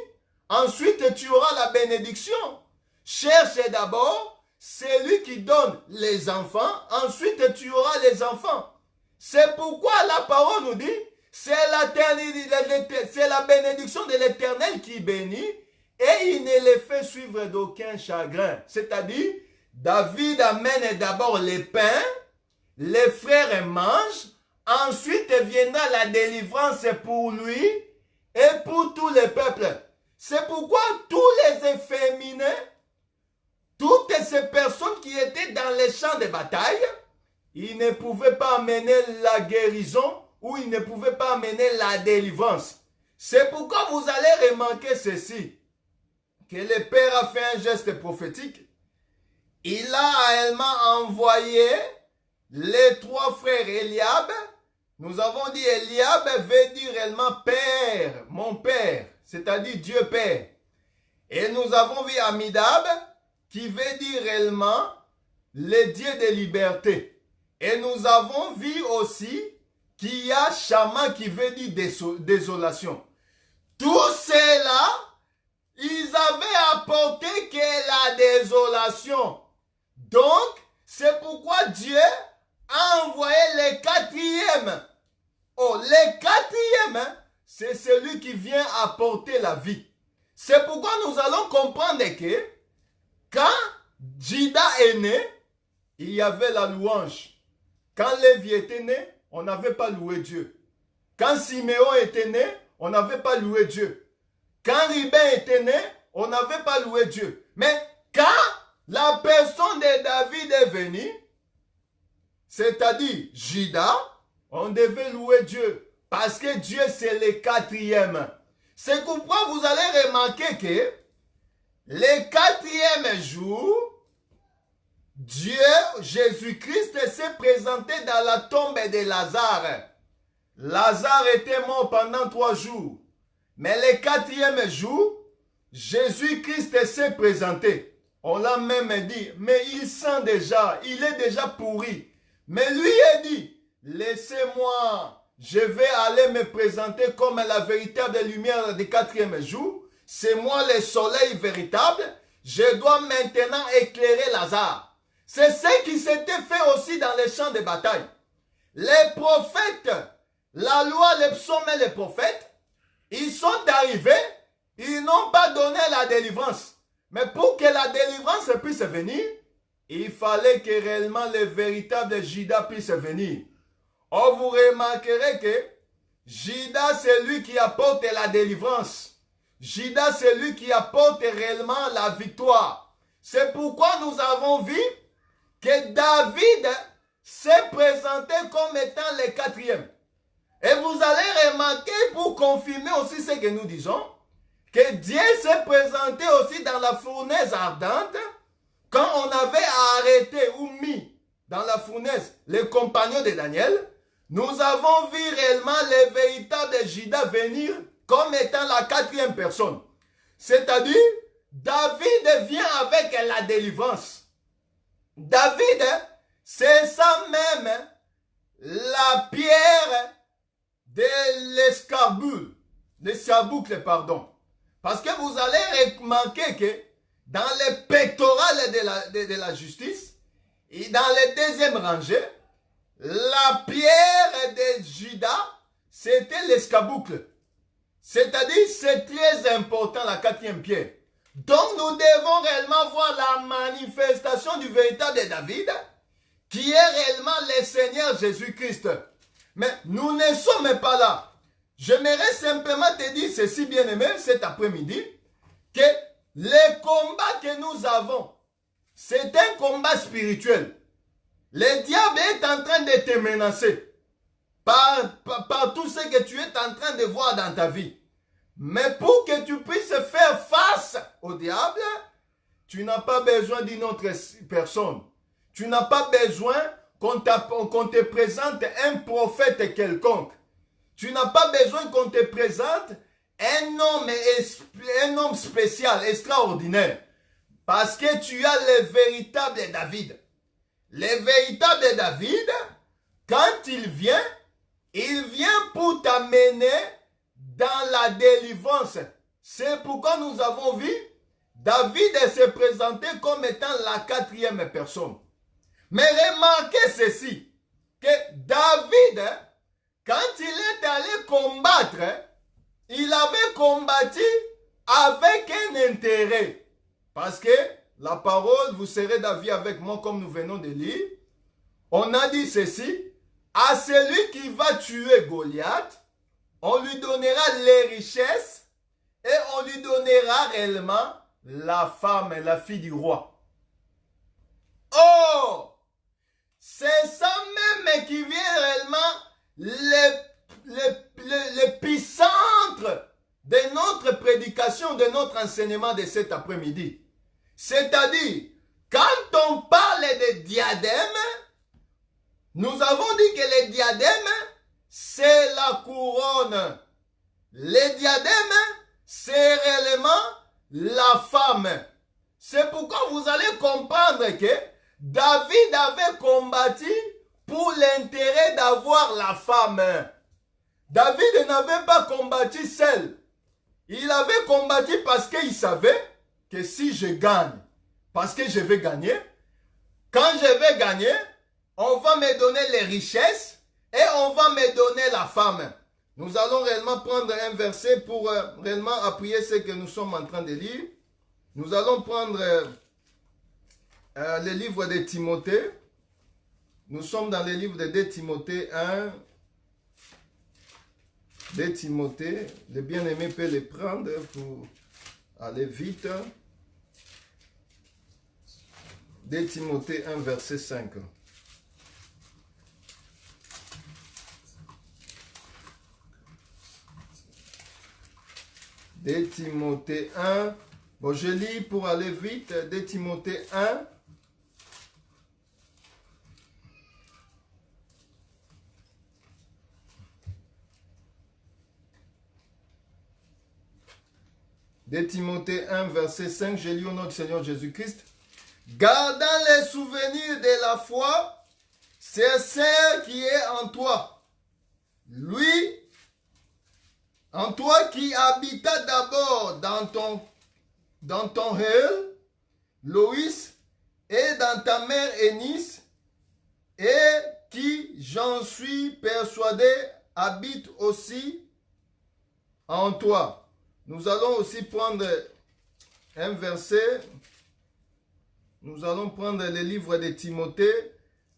Ensuite, tu auras la bénédiction. Cherche d'abord celui qui donne les enfants. Ensuite, tu auras les enfants. C'est pourquoi la parole nous dit, c'est la bénédiction de l'Éternel qui bénit et il ne les fait suivre d'aucun chagrin. C'est-à-dire, David amène d'abord les pains, les frères mangent, ensuite viendra la délivrance pour lui et pour tous les peuples. C'est pourquoi tous les efféminés, toutes ces personnes qui étaient dans les champs de bataille, ils ne pouvaient pas amener la guérison ou ils ne pouvaient pas amener la délivrance. C'est pourquoi vous allez remarquer ceci, que le Père a fait un geste prophétique. Il a réellement envoyé les trois frères Eliab. Nous avons dit Eliab veut dire réellement Père, mon Père, c'est-à-dire Dieu Père. Et nous avons vu Amidab qui veut dire réellement le Dieu de liberté. Et nous avons vu aussi qu'il y a Shama qui veut dire désolation. Tout cela, ils avaient apporté que la désolation. Donc, c'est pourquoi Dieu a envoyé le quatrième. Oh, le quatrième, c'est celui qui vient apporter la vie. C'est pourquoi nous allons comprendre que quand Judas est né, il y avait la louange. Quand Lévi était né, on n'avait pas loué Dieu. Quand Siméon était né, on n'avait pas loué Dieu. Quand Ruben était né, on n'avait pas loué Dieu. Mais quand la personne de David est venue, c'est-à-dire Juda, on devait louer Dieu. Parce que Dieu, c'est le quatrième. C'est pourquoi vous allez remarquer que le quatrième jour, Dieu, Jésus-Christ, s'est présenté dans la tombe de Lazare. Lazare était mort pendant 3 jours. Mais le quatrième jour, Jésus-Christ s'est présenté. On l'a même dit, mais il sent déjà, il est déjà pourri. Mais lui a dit, laissez-moi, je vais aller me présenter comme la véritable lumière du quatrième jour. C'est moi le soleil véritable. Je dois maintenant éclairer Lazare. C'est ce qui s'était fait aussi dans les champs de bataille. Les prophètes, la loi, les psaumes et les prophètes, ils sont arrivés, ils n'ont pas donné la délivrance. Mais pour que la délivrance puisse venir, il fallait que réellement le véritable Judas puisse venir. Or, vous remarquerez que Judas, c'est lui qui apporte la délivrance. Judas, c'est lui qui apporte réellement la victoire. C'est pourquoi nous avons vu que David s'est présenté comme étant le quatrième. Et vous allez remarquer, pour confirmer aussi ce que nous disons, que Dieu s'est présenté aussi dans la fournaise ardente quand on avait arrêté ou mis dans la fournaise les compagnons de Daniel. Nous avons vu réellement le véritable Judas venir comme étant la quatrième personne. C'est-à-dire, David vient avec la délivrance. David, c'est ça même la pierre de l'escarboucle, pardon. Parce que vous allez remarquer que dans les pectorales de la justice, et dans les deuxième rangée, la pierre de Judas, c'était l'escarboucle. C'est-à-dire, c'est très important, la quatrième pierre. Donc, nous devons réellement voir la manifestation du véritable David, qui est réellement le Seigneur Jésus-Christ. Mais nous ne sommes pas là. J'aimerais simplement te dire ceci, bien-aimé, cet après-midi, que le combat que nous avons, c'est un combat spirituel. Le diable est en train de te menacer par tout ce que tu es en train de voir dans ta vie. Mais pour que tu puisses faire face au diable, tu n'as pas besoin d'une autre personne. Tu n'as pas besoin qu'on te présente un prophète quelconque. Tu n'as pas besoin qu'on te présente un homme spécial, extraordinaire. Parce que tu as le véritable David. Le véritable David, quand il vient pour t'amener dans la délivrance. C'est pourquoi nous avons vu David se présenter comme étant la quatrième personne. Mais remarquez ceci, que David, quand il est allé combattre, il avait combattu avec un intérêt. Parce que la parole, vous serez d'avis avec moi comme nous venons de lire. On a dit ceci, à celui qui va tuer Goliath, on lui donnera les richesses et on lui donnera réellement la femme, la fille du roi. Oh! C'est ça même qui vient réellement l'épicentre de notre prédication, de notre enseignement de cet après-midi. C'est-à-dire, quand on parle de diadème, nous avons dit que le diadème, c'est la couronne. Le diadème, c'est réellement la femme. C'est pourquoi vous allez comprendre que David avait combattu pour l'intérêt d'avoir la femme. David n'avait pas combattu seul. Il avait combattu parce qu'il savait que si je gagne, parce que je vais gagner, quand je vais gagner, on va me donner les richesses et on va me donner la femme. Nous allons réellement prendre un verset pour réellement appuyer ce que nous sommes en train de lire. Nous allons prendre le livre de Timothée. Nous sommes dans le livre de 2 Timothée 1. 2 Timothée, le bien-aimé peut les prendre pour aller vite. 2 Timothée 1, verset 5. De Timothée 1. Bon, je lis pour aller vite. De Timothée 1. De Timothée 1, verset 5. Je lis au nom du Seigneur Jésus-Christ. Gardant les souvenirs de la foi, sincère qui est en toi. Lui, en toi qui habita d'abord dans ton réel, Loïs, et dans ta mère Eunice, et qui, j'en suis persuadé, habite aussi en toi. Nous allons aussi prendre un verset. Nous allons prendre le livre de Timothée,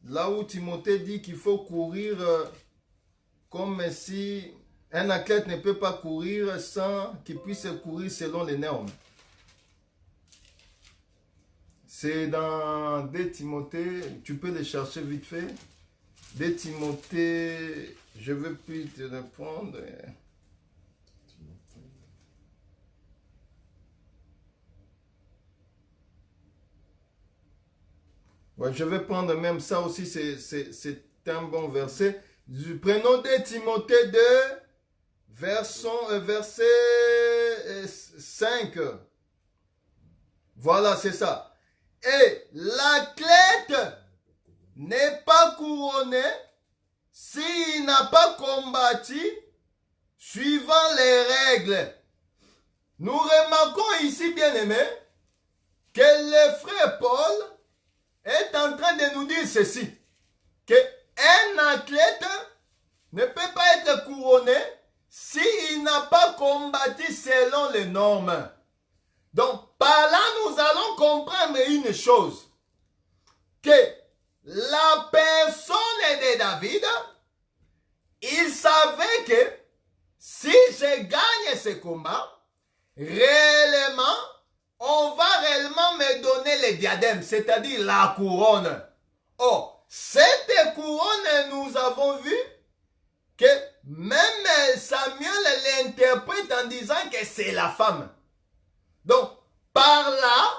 là où Timothée dit qu'il faut courir comme si un athlète ne peut pas courir sans qu'il puisse courir selon les normes. C'est dans 2 Timothée, tu peux le chercher vite fait. 2 Timothée, je ne veux plus te répondre. Ouais, je vais prendre même ça aussi, c'est un bon verset. Prenons 2 Timothée 2, verset 5. Voilà, c'est ça. Et l'athlète n'est pas couronné s'il n'a pas combattu suivant les règles. Nous remarquons ici, bien aimé, que le frère Paul est en train de nous dire ceci, qu'un athlète ne peut pas être couronné s'il n'a pas combattu selon les normes. Donc, par là, nous allons comprendre une chose, que la personne de David, il savait que si je gagne ce combat, réellement, on va réellement me donner le diadème, c'est-à-dire la couronne. Or, cette couronne, nous avons vu que même Samuel l'interprète en disant que c'est la femme. Donc, par là,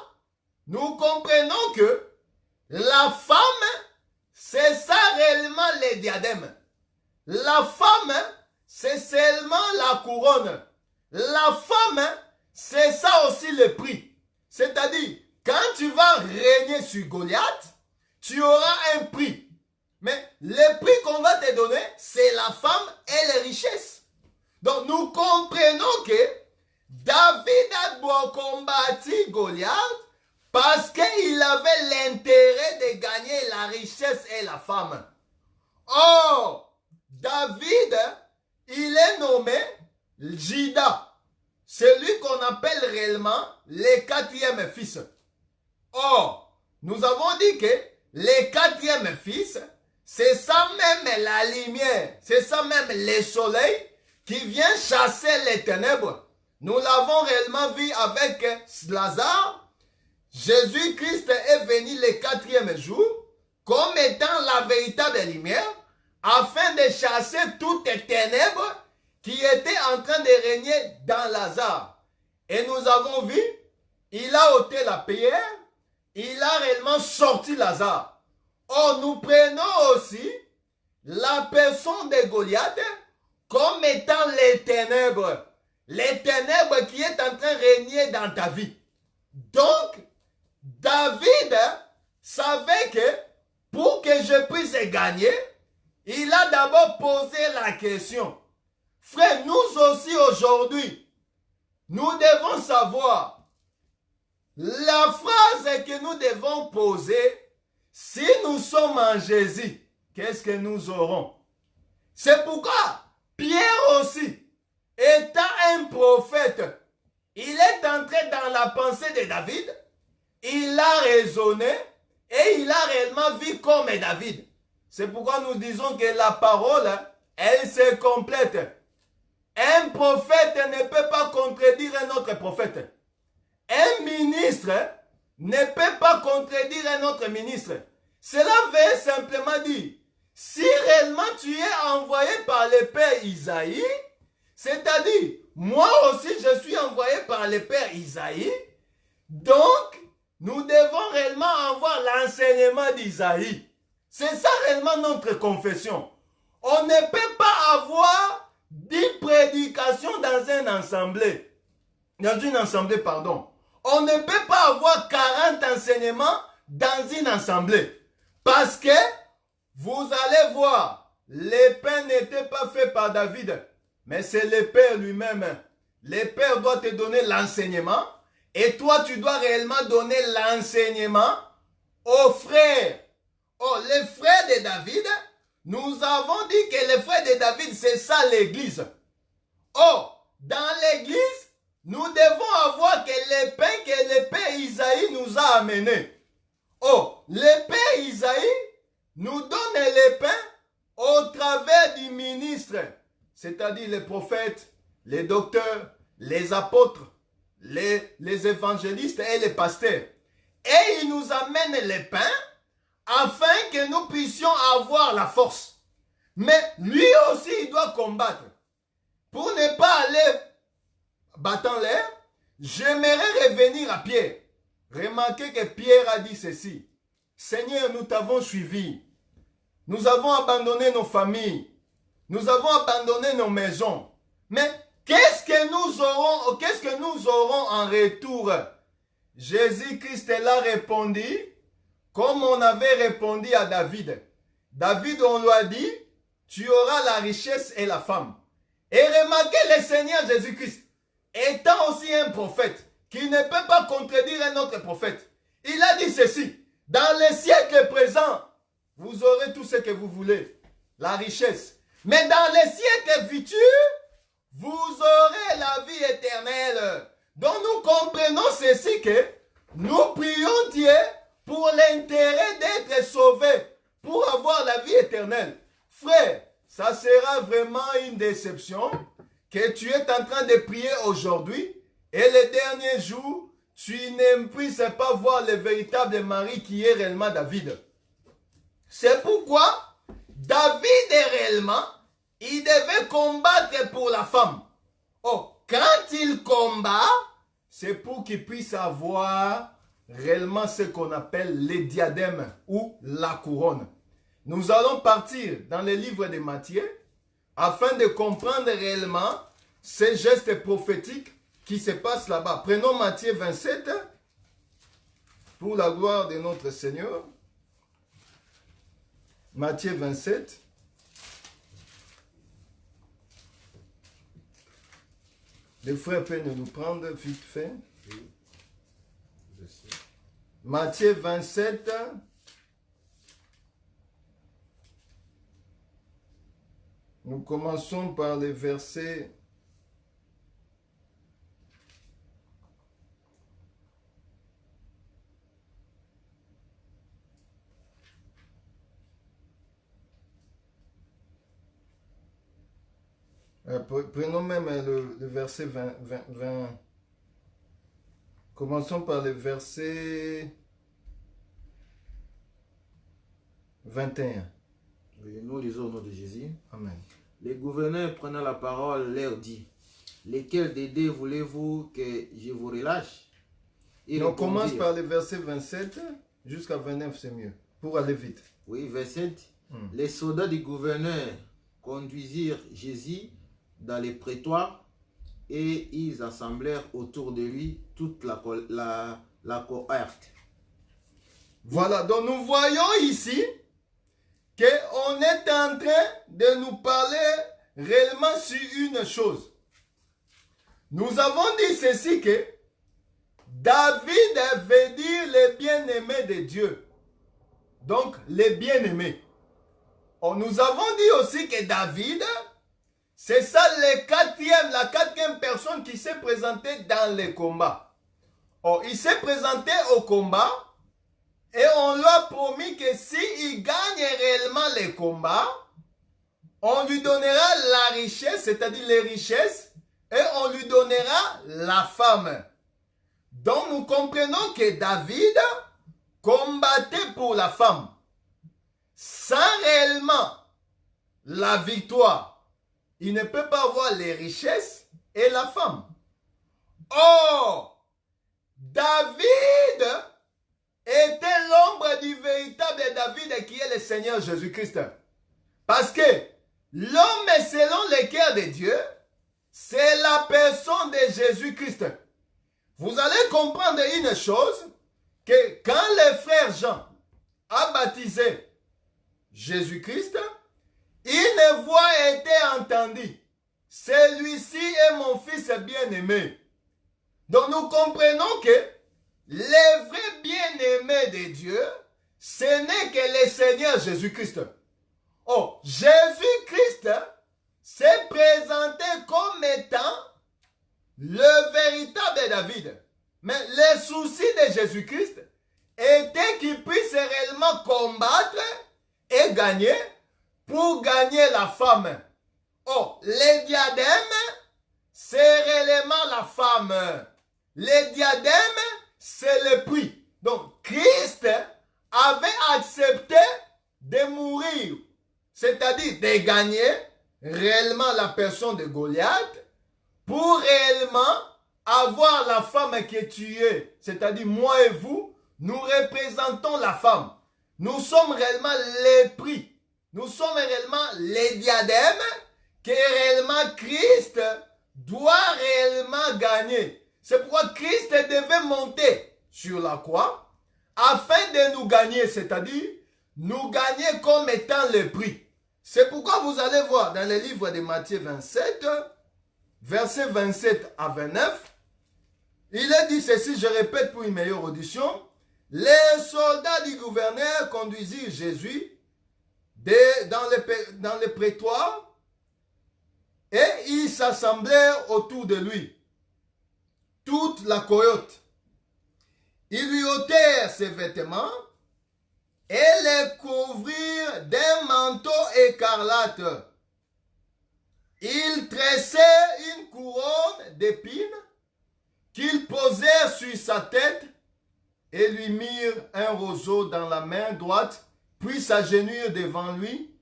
nous comprenons que la femme, c'est ça réellement le diadème. La femme, c'est seulement la couronne. La femme, c'est ça aussi le prix. C'est-à-dire, quand tu vas régner sur Goliath, tu auras un prix. Mais le prix qu'on va te donner, c'est la femme et les richesses. Donc, nous comprenons que David a combattu Goliath parce qu'il avait l'intérêt de gagner la richesse et la femme. Or, David, il est nommé Juda, celui qu'on appelle réellement le 4e fils. Or, nous avons dit que le 4e fils, c'est ça même la lumière, c'est ça même le soleil qui vient chasser les ténèbres. Nous l'avons réellement vu avec Lazare. Jésus-Christ est venu le 4e jour comme étant la véritable lumière afin de chasser toutes les ténèbres qui étaient en train de régner dans Lazare. Et nous avons vu, il a ôté la pierre, il a réellement sorti Lazare. Or, nous prenons aussi la personne de Goliath comme étant les ténèbres. Les ténèbres qui est en train de régner dans ta vie. Donc, David savait que pour que je puisse gagner, il a d'abord posé la question. Frère, nous aussi aujourd'hui, nous devons savoir la phrase que nous devons poser. Si nous sommes en Jésus, qu'est-ce que nous aurons? C'est pourquoi Pierre aussi, étant un prophète, il est entré dans la pensée de David, il a raisonné et il a réellement vu comme David. C'est pourquoi nous disons que la parole, elle se complète. Un prophète ne peut pas contredire un autre prophète. Un ministre ne peut pas contredire un autre ministre. Cela veut simplement dire, si réellement tu es envoyé par le Père Isaïe, c'est-à-dire, moi aussi je suis envoyé par le Père Isaïe, donc nous devons réellement avoir l'enseignement d'Isaïe. C'est ça réellement notre confession. On ne peut pas avoir 10 prédications dans une assemblée. On ne peut pas avoir 40 enseignements dans une assemblée. Parce que, vous allez voir, les pains n'étaient pas faits par David, mais c'est le Père lui-même. Le Père doit te donner l'enseignement, et toi tu dois réellement donner l'enseignement aux frères. Oh, les frères de David, nous avons dit que les frères de David, c'est ça l'église. Oh, dans l'église, nous devons avoir que les pains que le Père Isaïe nous a amenés. Oh, le Père Isaïe nous donne les pains au travers du ministre, c'est-à-dire les prophètes, les docteurs, les apôtres, les évangélistes et les pasteurs. Et il nous amène les pains afin que nous puissions avoir la force. Mais lui aussi, il doit combattre. Pour ne pas aller battant l'air, j'aimerais revenir à Pierre. Remarquez que Pierre a dit ceci. Seigneur, nous t'avons suivi. Nous avons abandonné nos familles. Nous avons abandonné nos maisons. Mais qu'est-ce que nous aurons en retour? Jésus-Christ l'a répondu comme on avait répondu à David. David, on lui a dit, tu auras la richesse et la femme. Et remarquez le Seigneur Jésus-Christ, étant aussi un prophète, qui ne peut pas contredire un autre prophète. Il a dit ceci, dans les siècles présents, vous aurez tout ce que vous voulez, la richesse. Mais dans les siècles futurs, vous aurez la vie éternelle. Donc nous comprenons ceci que nous prions Dieu pour l'intérêt d'être sauvés, pour avoir la vie éternelle. Frère, ça sera vraiment une déception que tu es en train de prier aujourd'hui et les derniers jours, tu ne puisses pas voir le véritable mari qui est réellement David. C'est pourquoi David est réellement, il devait combattre pour la femme. Oh, quand il combat, c'est pour qu'il puisse avoir réellement ce qu'on appelle les diadèmes ou la couronne. Nous allons partir dans le livre de Matthieu afin de comprendre réellement ces gestes prophétiques qui se passent là-bas. Prenons Matthieu 27 pour la gloire de notre Seigneur. Matthieu 27. Les frères peuvent nous prendre vite fait. Matthieu 27. Nous commençons par les versets. Prenons même le verset 20. Commençons par le verset 21. Oui, nous lisons au nom de Jésus. Amen. Les gouverneurs prenant la parole leur dit, lesquels des deux voulez-vous que je vous relâche? Et on commence par le verset 27 jusqu'à 29, c'est mieux, pour aller vite. Oui, verset. Les soldats du gouverneur conduisirent Jésus dans les prétoires et ils assemblèrent autour de lui toute la cohorte. Voilà, donc nous voyons ici qu'on est en train de nous parler réellement sur une chose. Nous avons dit ceci que David veut dire les bien-aimés de Dieu. Donc, les bien-aimés. Nous avons dit aussi que David, c'est ça la quatrième personne qui s'est présentée dans les combats. Il s'est présenté au combat Et on lui a promis que s'il gagne réellement les combats, on lui donnera la richesse, c'est-à-dire les richesses, et on lui donnera la femme. Donc nous comprenons que David combattait pour la femme. Sans réellement la victoire, il ne peut pas avoir les richesses et la femme. Or, David était l'ombre du véritable David qui est le Seigneur Jésus-Christ. Parce que l'homme selon le cœur de Dieu, c'est la personne de Jésus-Christ. Vous allez comprendre une chose, que quand le frère Jean a baptisé Jésus-Christ, une voix a été entendue. Celui-ci est mon fils bien-aimé. Donc nous comprenons que les vrais bien-aimés de Dieu, ce n'est que le Seigneur Jésus-Christ. Oh, Jésus-Christ s'est présenté comme étant le véritable David. Mais le souci de Jésus-Christ était qu'il puisse réellement combattre et gagner pour gagner la femme. Oh, les diadèmes, c'est réellement la femme. Les diadèmes, c'est le prix. Donc, Christ avait accepté de mourir, c'est-à-dire de gagner réellement la personne de Goliath pour réellement avoir la femme qui est tuée. C'est-à-dire, moi et vous, nous représentons la femme. Nous sommes réellement les prix. Nous sommes réellement les diadèmes que réellement Christ doit réellement gagner. C'est pourquoi Christ devait monter sur la croix afin de nous gagner, c'est-à-dire nous gagner comme étant le prix. C'est pourquoi vous allez voir dans le livre de Matthieu 27, versets 27 à 29, il est dit ceci, je répète pour une meilleure audition. Les soldats du gouverneur conduisirent Jésus dans le prétoire et ils s'assemblèrent autour de lui, toute la cohorte. Ils lui ôtèrent ses vêtements et les couvrirent d'un manteau écarlate. Ils tressaient une couronne d'épines qu'ils posèrent sur sa tête et lui mirent un roseau dans la main droite, puis s'agenouillèrent devant lui.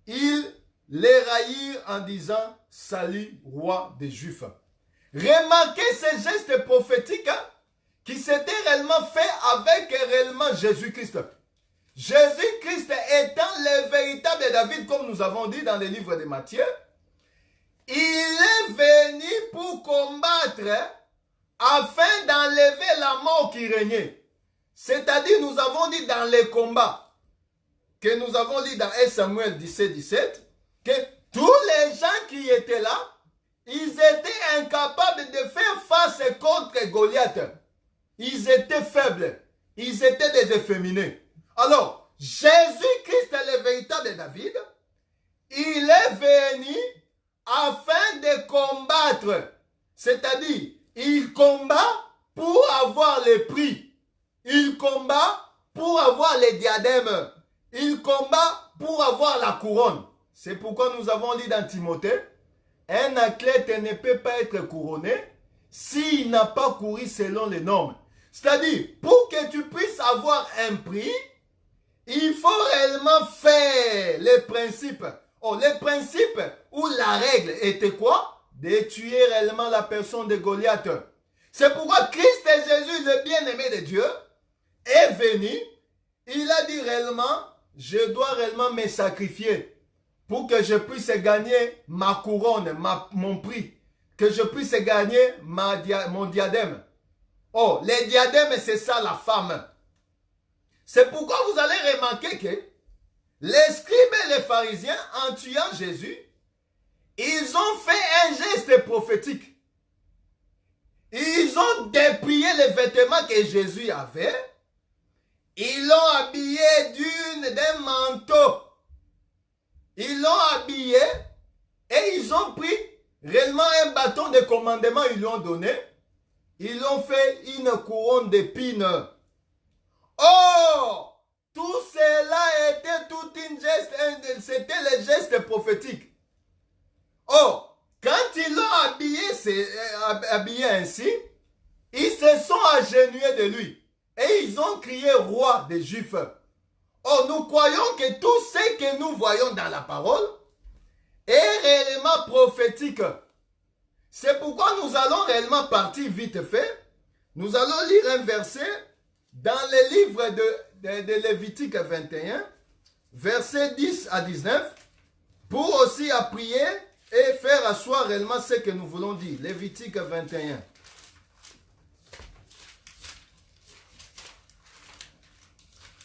Ils l'éraillirent en disant « Salut, roi des Juifs ». Remarquez ce geste prophétique qui s'était réellement fait avec réellement Jésus-Christ. Jésus-Christ étant le véritable David, comme nous avons dit dans le livre de Matthieu, il est venu pour combattre afin d'enlever la mort qui régnait. C'est-à-dire, nous avons dit dans les combats que nous avons lu dans 1 Samuel 17, que tous les gens qui étaient là, ils étaient incapables de faire face contre Goliath. Ils étaient faibles. Ils étaient des efféminés. Alors, Jésus-Christ est le véritable David. Il est venu afin de combattre. C'est-à-dire, il combat pour avoir les prix. Il combat pour avoir les diadèmes. Il combat pour avoir la couronne. C'est pourquoi nous avons lu dans Timothée, un athlète ne peut pas être couronné s'il n'a pas couru selon les normes. C'est-à-dire, pour que tu puisses avoir un prix, il faut réellement faire les principes. Oh, les principes ou la règle était quoi? De tuer réellement la personne de Goliath. C'est pourquoi Christ et Jésus, le bien-aimé de Dieu, est venu. Il a dit réellement, je dois réellement me sacrifier pour que je puisse gagner ma couronne, mon prix. Que je puisse gagner mon diadème. Oh, les diadèmes, c'est ça la femme. C'est pourquoi vous allez remarquer que les scribes et les pharisiens, en tuant Jésus, ils ont fait un geste prophétique. Ils ont déplié les vêtements que Jésus avait. Ils l'ont habillé d'un manteau. Ils l'ont habillé et ils ont pris réellement un bâton de commandement, ils lui ont donné. Ils ont fait une couronne d'épines. Oh, c'était les gestes prophétiques. Oh, quand ils l'ont habillé ainsi, ils se sont agenouillés de lui. Et ils ont crié roi des Juifs. Oh, nous croyons que tout ce que nous voyons dans la parole est réellement prophétique. C'est pourquoi nous allons réellement partir vite fait. Nous allons lire un verset dans le livre de Lévitique 21, versets 10 à 19, pour aussi prier et faire asseoir réellement ce que nous voulons dire. Lévitique 21.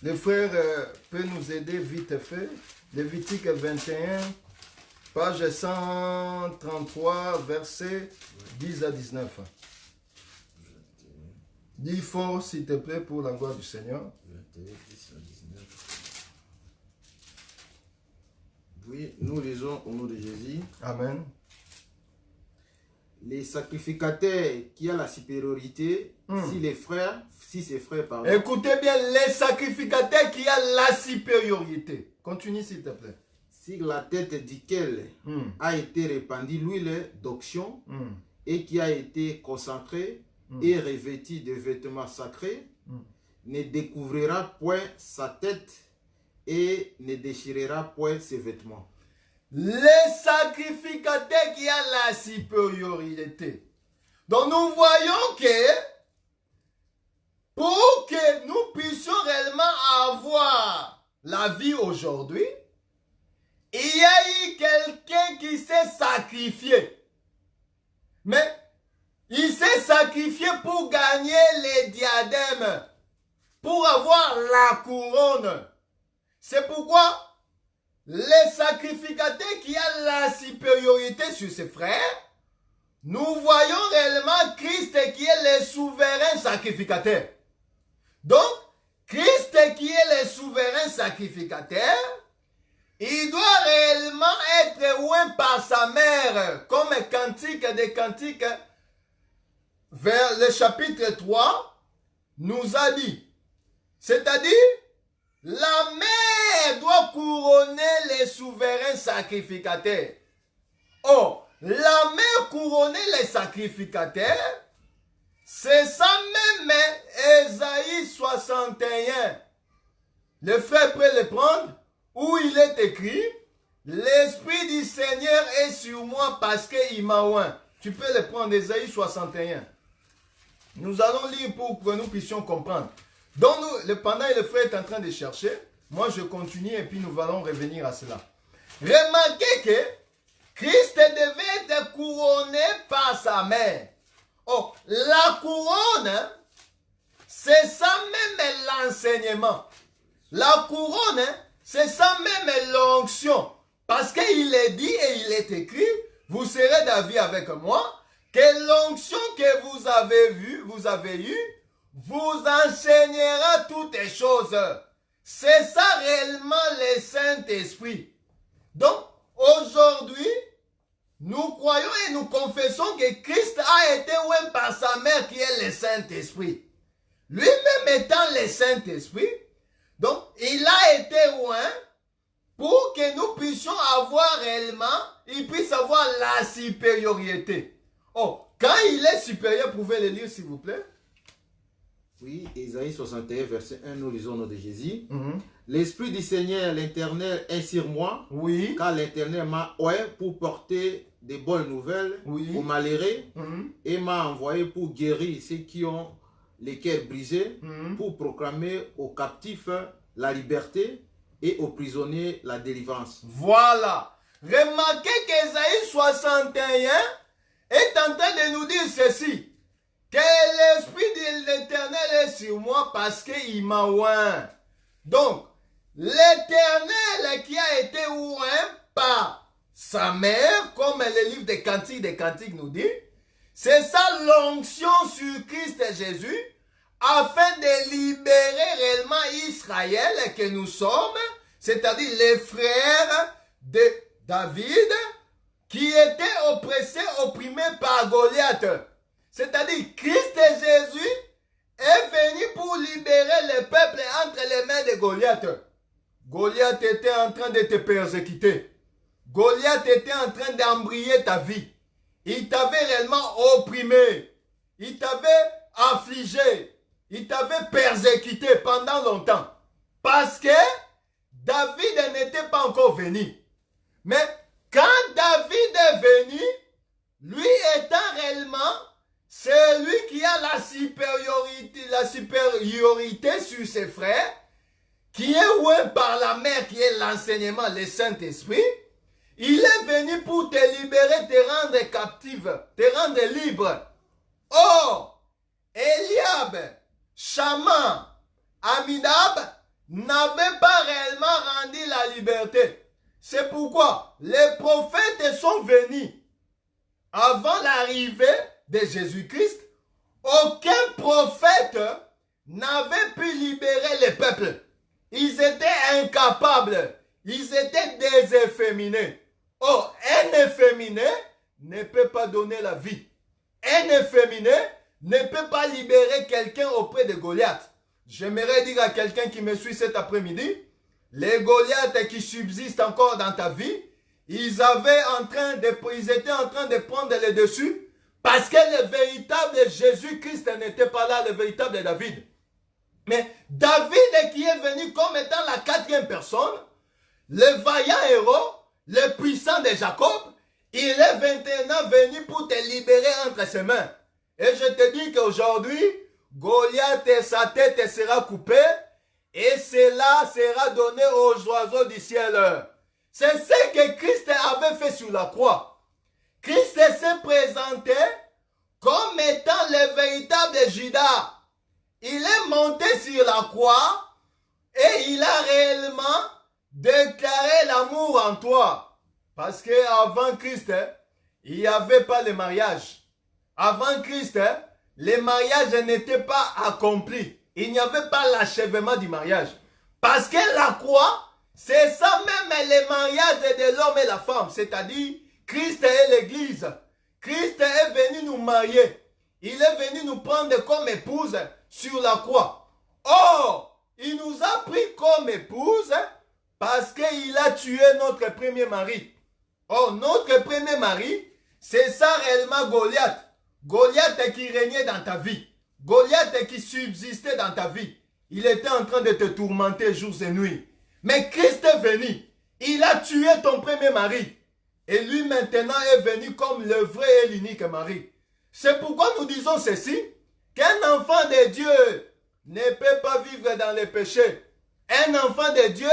Le frère peut nous aider vite fait. Lévitique 21, page 133, versets 10 à 19. Dis fort, s'il te plaît, pour la gloire du Seigneur. 21, 10 à 19. Oui, nous lisons au nom de Jésus. Amen. Les sacrificateurs qui ont la supériorité, si ses frères, pardon. Écoutez bien, les sacrificateurs qui ont la supériorité. Continue s'il te plaît. Si la tête duquel a été répandue l'huile d'onction et qui a été concentrée et revêtue de vêtements sacrés, ne découvrira point sa tête et ne déchirera point ses vêtements. Les sacrificateurs qui ont la supériorité. Donc nous voyons que pour que nous puissions réellement avoir la vie aujourd'hui, il y a eu quelqu'un qui s'est sacrifié. Mais il s'est sacrifié pour gagner les diadèmes, pour avoir la couronne. C'est pourquoi les sacrificateurs qui ont la supériorité sur ses frères, nous voyons réellement Christ qui est le souverain sacrificateur. Donc, Christ qui est le souverain sacrificateur, il doit réellement être oint par sa mère, comme Cantique des Cantiques, vers le chapitre 3, nous a dit. C'est-à-dire, la mère doit couronner les souverains sacrificateurs. Oh, la mère couronner les sacrificateurs, c'est ça même Ésaïe 61. Le frère peut le prendre, où il est écrit, l'Esprit du Seigneur est sur moi parce qu'il m'a oint. Tu peux le prendre, Ésaïe 61. Nous allons lire pour que nous puissions comprendre. Donc, pendant que le frère est en train de chercher, moi je continue et puis nous allons revenir à cela. Remarquez que Christ devait être couronné par sa mère. Oh, la couronne, c'est ça même l'enseignement. La couronne, c'est ça même l'onction. Parce qu'il est dit et il est écrit, vous serez d'avis avec moi, que l'onction que vous avez eue, vous enseignera toutes les choses. C'est ça réellement le Saint-Esprit. Donc, aujourd'hui, nous croyons et nous confessons que Christ a été oint par sa mère qui est le Saint-Esprit. Lui-même étant le Saint-Esprit, donc il a été oint pour que nous puissions avoir réellement, il puisse avoir la supériorité. Oh, quand il est supérieur, pouvez le lire s'il vous plaît. Oui, Ésaïe 61, verset 1, nous lisons au nom de Jésus. L'Esprit du Seigneur, l'Éternel, est sur moi. Oui. Car l'Éternel m'a oint pour porter des bonnes nouvelles aux malheureux et m'a envoyé pour guérir ceux qui ont les cœurs brisés, pour proclamer aux captifs la liberté et aux prisonniers la délivrance. Voilà. Remarquez qu'Ésaïe 61 est en train de nous dire ceci. Que l'Esprit de l'Éternel est sur moi parce qu'il m'a oint. Donc, l'Éternel qui a été oint par sa mère, comme le livre des Cantiques nous dit, c'est ça l'onction sur Christ Jésus, afin de libérer réellement Israël que nous sommes, c'est-à-dire les frères de David, qui étaient oppressés, opprimés par Goliath. C'est-à-dire, Christ Jésus est venu pour libérer le peuple entre les mains de Goliath. Goliath était en train de te persécuter. Goliath était en train d'embrayer ta vie. Il t'avait réellement opprimé. Il t'avait affligé. Il t'avait persécuté pendant longtemps. Parce que David n'était pas encore venu. Mais quand David est venu, lui étant réellement celui qui a la supériorité sur ses frères, qui est oué par la mère, qui est l'enseignement, le Saint-Esprit, il est venu pour te libérer, te rendre captive, te rendre libre. Or, Eliab, Shama, Aminadab n'avaient pas réellement rendu la liberté. C'est pourquoi les prophètes sont venus. Avant l'arrivée de Jésus-Christ, aucun prophète n'avait pu libérer le peuple. Ils étaient incapables. Ils étaient des efféminés. Or, un efféminé ne peut pas donner la vie. Un efféminé ne peut pas libérer quelqu'un auprès de Goliath. J'aimerais dire à quelqu'un qui me suit cet après-midi, les Goliaths qui subsistent encore dans ta vie, ils étaient en train de prendre le dessus parce que le véritable Jésus-Christ n'était pas là, le véritable David. Mais David qui est venu comme étant la quatrième personne, le vaillant héros, le puissant de Jacob, il est maintenant venu pour te libérer entre ses mains. Et je te dis qu'aujourd'hui, Goliath, sa tête sera coupée et cela sera donné aux oiseaux du ciel. C'est ce que Christ avait fait sur la croix. Christ s'est présenté comme étant le véritable Judas. Il est monté sur la croix et il a réellement déclaré l'amour en toi. Parce qu'avant Christ, il n'y avait pas le mariage. Avant Christ, le mariage n'était pas accompli. Il n'y avait pas l'achèvement du mariage. Parce que la croix, c'est ça même le mariage de l'homme et la femme. C'est-à-dire, Christ et l'Église. Christ est venu nous marier. Il est venu nous prendre comme épouse sur la croix. Or, il nous a pris comme épouse parce qu'il a tué notre premier mari. Or, notre premier mari, c'est ça réellement Goliath. Goliath qui régnait dans ta vie. Goliath qui subsistait dans ta vie. Il était en train de te tourmenter jours et nuits. Mais Christ est venu. Il a tué ton premier mari. Et lui maintenant est venu comme le vrai et l'unique mari. C'est pourquoi nous disons ceci. Qu'un enfant de Dieu ne peut pas vivre dans le péché. Un enfant de Dieu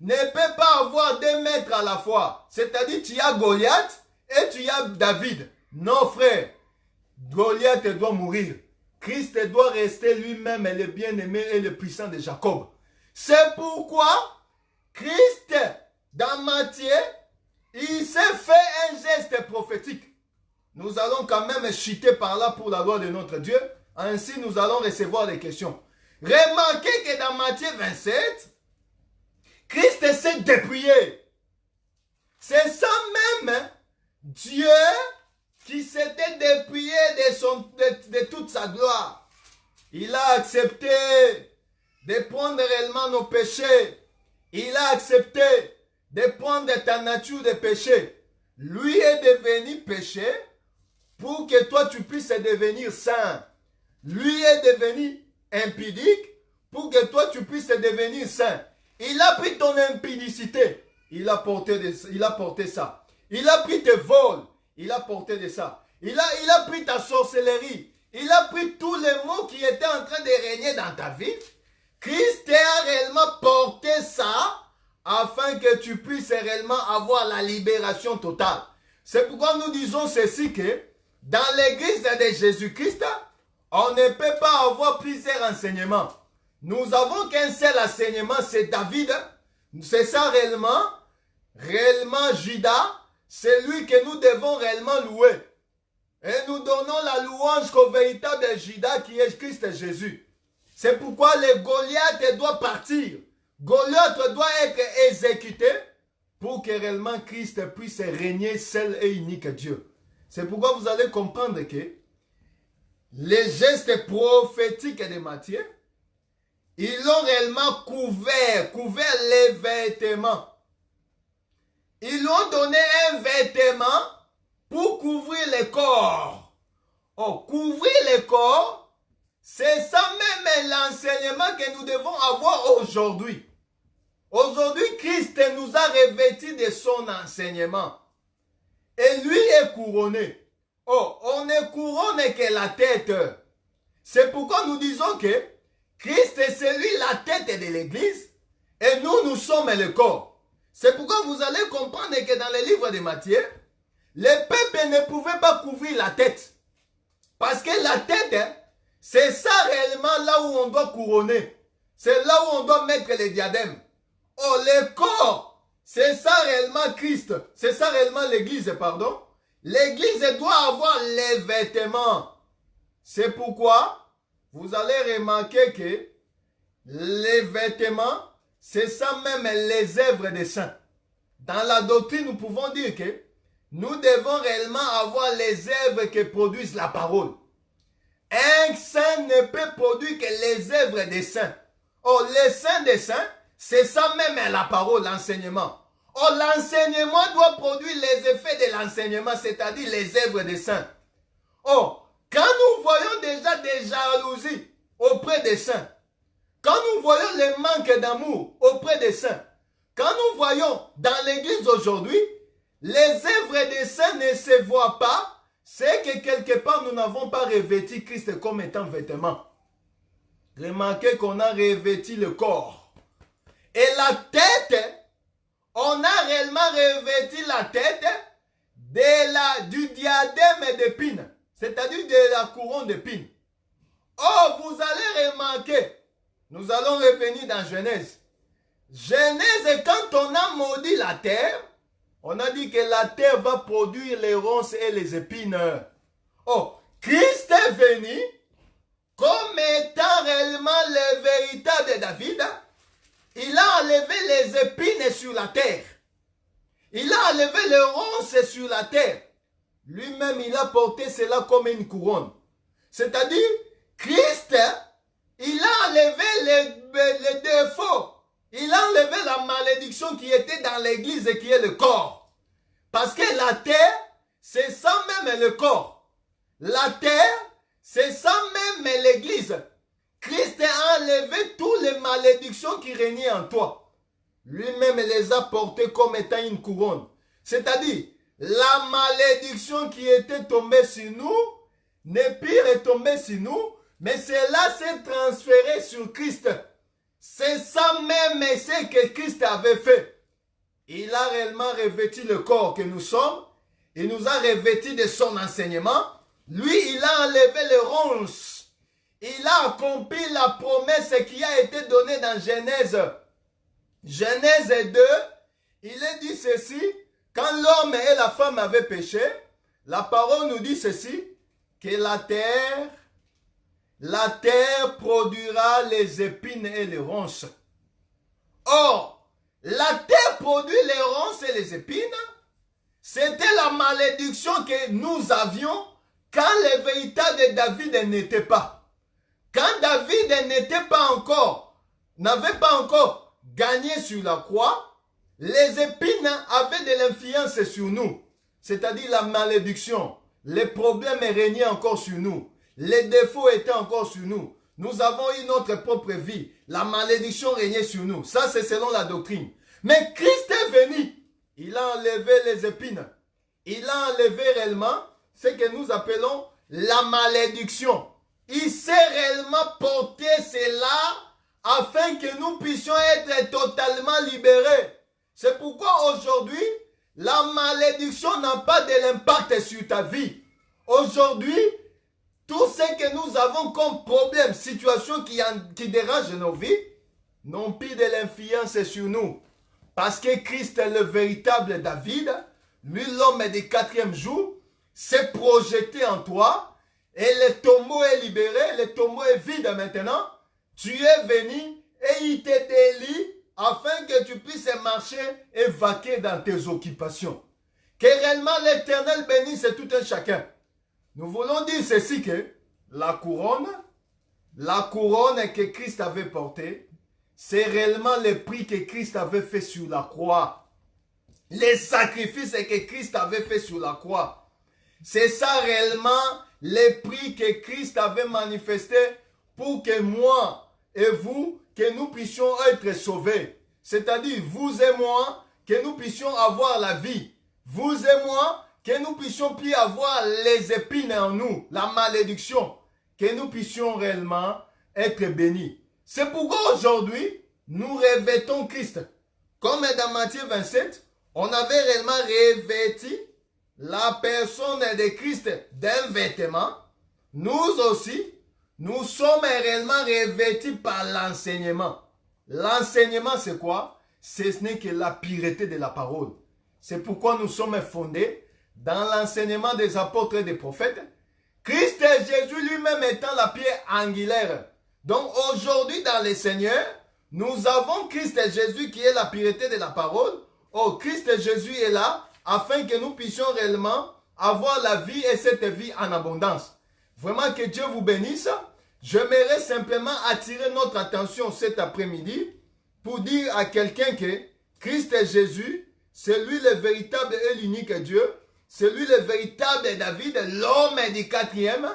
ne peut pas avoir deux maîtres à la fois. C'est-à-dire tu as Goliath et tu as David. Non frère. Goliath doit mourir. Christ doit rester lui-même le bien-aimé et le puissant de Jacob. C'est pourquoi Christ, dans Matthieu, il s'est fait un geste prophétique. Nous allons quand même chuter par là pour la gloire de notre Dieu. Ainsi, nous allons recevoir les questions. Remarquez que dans Matthieu 27, Christ s'est dépouillé. C'est ça même Dieu qui s'était dépouillé de toute sa gloire. Il a accepté de prendre réellement nos péchés. Il a accepté de prendre ta nature de péché. Lui est devenu péché pour que toi tu puisses devenir saint. Lui est devenu impudique pour que toi tu puisses devenir saint. Il a pris ton impudicité. Il a porté ça. Il a pris tes vols. Il a porté de ça. Il a pris ta sorcellerie. Il a pris tous les maux qui étaient en train de régner dans ta vie. Christ a réellement porté ça afin que tu puisses réellement avoir la libération totale. C'est pourquoi nous disons ceci que dans l'église de Jésus-Christ, on ne peut pas avoir plusieurs enseignements. Nous avons qu'un seul enseignement, c'est David. C'est ça réellement Judas. C'est lui que nous devons réellement louer. Et nous donnons la louange qu'au véritable Judas qui est Christ Jésus. C'est pourquoi le Goliath doit partir. Goliath doit être exécuté pour que réellement Christ puisse régner seul et unique Dieu. C'est pourquoi vous allez comprendre que les gestes prophétiques de Matthieu, Ils l'ont réellement couvert les vêtements. Ils lui ont donné un vêtement pour couvrir le corps. Oh, couvrir le corps, c'est ça même l'enseignement que nous devons avoir aujourd'hui. Aujourd'hui, Christ nous a revêtis de son enseignement. Et lui est couronné. Oh, on ne couronne que la tête. C'est pourquoi nous disons que Christ est celui la tête de l'église et nous sommes le corps. C'est pourquoi vous allez comprendre que dans le livre de Matthieu, les peuples ne pouvaient pas couvrir la tête. Parce que la tête, c'est ça réellement là où on doit couronner. C'est là où on doit mettre les diadèmes. Oh, le corps, c'est ça réellement Christ. C'est ça réellement l'église, pardon. L'église doit avoir les vêtements. C'est pourquoi vous allez remarquer que les vêtements, c'est ça même les œuvres des saints. Dans la doctrine, nous pouvons dire que nous devons réellement avoir les œuvres que produisent la parole. Un saint ne peut produire que les œuvres des saints. Oh, les saints des saints, c'est ça même la parole, l'enseignement. Oh, l'enseignement doit produire les effets de l'enseignement, c'est-à-dire les œuvres des saints. Oh, quand nous voyons déjà des jalousies auprès des saints, quand nous voyons le manque d'amour auprès des saints, quand nous voyons dans l'église aujourd'hui, les œuvres des saints ne se voient pas, c'est que quelque part nous n'avons pas revêti Christ comme étant vêtement. Remarquez qu'on a revêti le corps. Et la tête, on a réellement revêti la tête du diadème d'épines, c'est-à-dire de la couronne d'épines. Oh, vous allez remarquer, nous allons revenir dans Genèse. Genèse, quand on a maudit la terre, on a dit que la terre va produire les ronces et les épines. Oh, Christ est venu comme étant réellement le véritable David. Il a enlevé les épines sur la terre. Il a enlevé les ronces sur la terre. Lui-même, il a porté cela comme une couronne. C'est-à-dire, Christ, il a enlevé les défauts. Il a enlevé la malédiction qui était dans l'église et qui est le corps. Parce que la terre, c'est ça même le corps. La terre, c'est ça même l'église. Christ a enlevé toutes les malédictions qui régnaient en toi. Lui-même les a portées comme étant une couronne. C'est-à-dire, la malédiction qui était tombée sur nous, n'est plus tombée sur nous, mais cela s'est transféré sur Christ. C'est ça même ce que Christ avait fait. Il a réellement revêtu le corps que nous sommes. Il nous a revêtis de son enseignement. Lui, il a enlevé les ronces. Il a accompli la promesse qui a été donnée dans Genèse. Genèse 2, il est dit ceci. Quand l'homme et la femme avaient péché, la parole nous dit ceci, que la terre produira les épines et les ronces. Or, la terre produit les ronces et les épines. C'était la malédiction que nous avions quand le véritable David n'était pas. Quand David n'avait pas encore gagné sur la croix, les épines avaient de l'influence sur nous. C'est-à-dire la malédiction. Les problèmes régnaient encore sur nous. Les défauts étaient encore sur nous. Nous avons eu notre propre vie. La malédiction régnait sur nous. Ça, c'est selon la doctrine. Mais Christ est venu. Il a enlevé les épines. Il a enlevé réellement ce que nous appelons la malédiction. Il s'est réellement porté cela afin que nous puissions être totalement libérés. C'est pourquoi aujourd'hui, la malédiction n'a pas de l'impact sur ta vie. Aujourd'hui, tout ce que nous avons comme problème, situation qui dérange nos vies, n'ont plus de l'influence sur nous. Parce que Christ est le véritable David, lui l'homme du 4e jour, s'est projeté en toi, et le tombeau est libéré, le tombeau est vide maintenant. Tu es venu et il t'a délié afin que tu puisses marcher et vaquer dans tes occupations. Que réellement l'Éternel bénisse tout un chacun. Nous voulons dire ceci que la couronne, la couronne que Christ avait portée, c'est réellement le prix que Christ avait fait sur la croix. Les sacrifices que Christ avait fait sur la croix. C'est ça réellement le prix que Christ avait manifesté pour que moi et vous, que nous puissions être sauvés. C'est-à-dire vous et moi, que nous puissions avoir la vie. Vous et moi, que nous puissions plus avoir les épines en nous, la malédiction. Que nous puissions réellement être bénis. C'est pourquoi aujourd'hui, nous revêtons Christ. Comme dans Matthieu 27, on avait réellement revêti la personne de Christ d'un vêtement. Nous aussi, nous sommes réellement revêtis par l'enseignement. L'enseignement, c'est quoi? Ce n'est que la pureté de la parole. C'est pourquoi nous sommes fondés dans l'enseignement des apôtres et des prophètes. Christ et Jésus lui-même étant la pierre angulaire. Donc aujourd'hui dans le Seigneur, nous avons Christ et Jésus qui est la pureté de la parole. Oh, Christ et Jésus est là afin que nous puissions réellement avoir la vie et cette vie en abondance. Vraiment que Dieu vous bénisse. J'aimerais simplement attirer notre attention cet après-midi pour dire à quelqu'un que Christ et Jésus, c'est lui le véritable et l'unique Dieu. C'est lui le véritable David, l'homme du quatrième,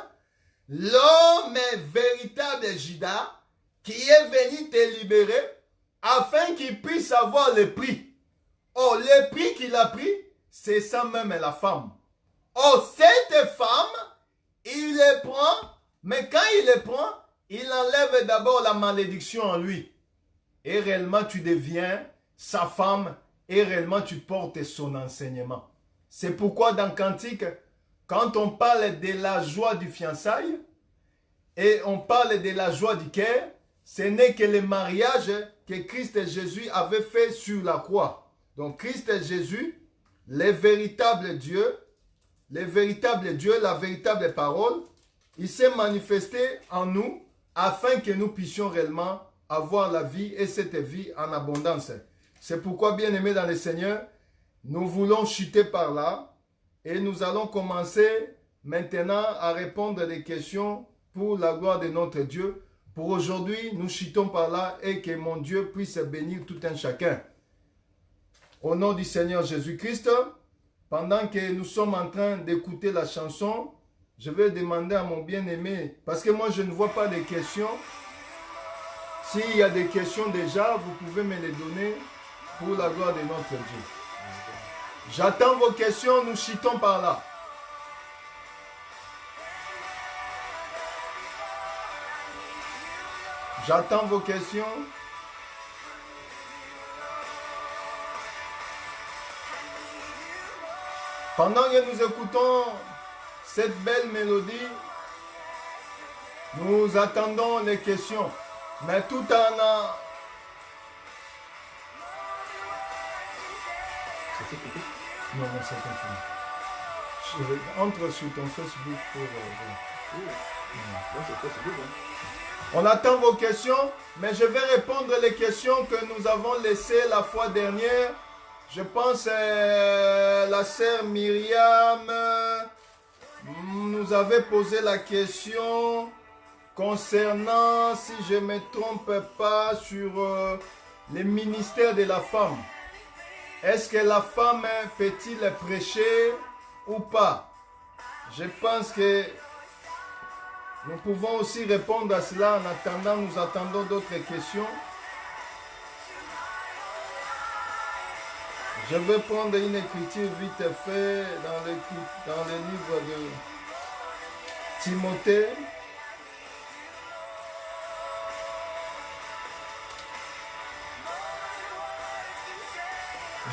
l'homme véritable Judas, qui est venu te libérer afin qu'il puisse avoir le prix. Oh, le prix qu'il a pris, c'est ça même la femme. Oh, cette femme, il le prend, mais quand il le prend, il enlève d'abord la malédiction en lui. Et réellement, tu deviens sa femme et réellement, tu portes son enseignement. C'est pourquoi dans Cantique, quand on parle de la joie du fiançailles et on parle de la joie du cœur, ce n'est que le mariage que Christ et Jésus avaient fait sur la croix. Donc Christ et Jésus, le véritable Dieu, la véritable parole, il s'est manifesté en nous afin que nous puissions réellement avoir la vie et cette vie en abondance. C'est pourquoi, bien-aimés dans le Seigneur, nous voulons chuter par là et nous allons commencer maintenant à répondre à des questions pour la gloire de notre Dieu. Pour aujourd'hui, nous chutons par là et que mon Dieu puisse bénir tout un chacun. Au nom du Seigneur Jésus-Christ, pendant que nous sommes en train d'écouter la chanson, je vais demander à mon bien-aimé, parce que moi je ne vois pas de questions. S'il y a des questions déjà, vous pouvez me les donner pour la gloire de notre Dieu. J'attends vos questions, nous chutons par là. J'attends vos questions. Pendant que nous écoutons cette belle mélodie, nous attendons les questions. Mais tout en... Non, c'est confirmé. Entre sur ton Facebook pour... On attend vos questions, mais je vais répondre les questions que nous avons laissées la fois dernière. Je pense la sœur Myriam nous avait posé la question concernant, si je ne me trompe pas, sur le ministère de la femme. Est-ce que la femme peut-il prêcher ou pas? Je pense que nous pouvons aussi répondre à cela. En attendant, nous attendons d'autres questions. Je vais prendre une écriture vite fait dans le livre de Timothée.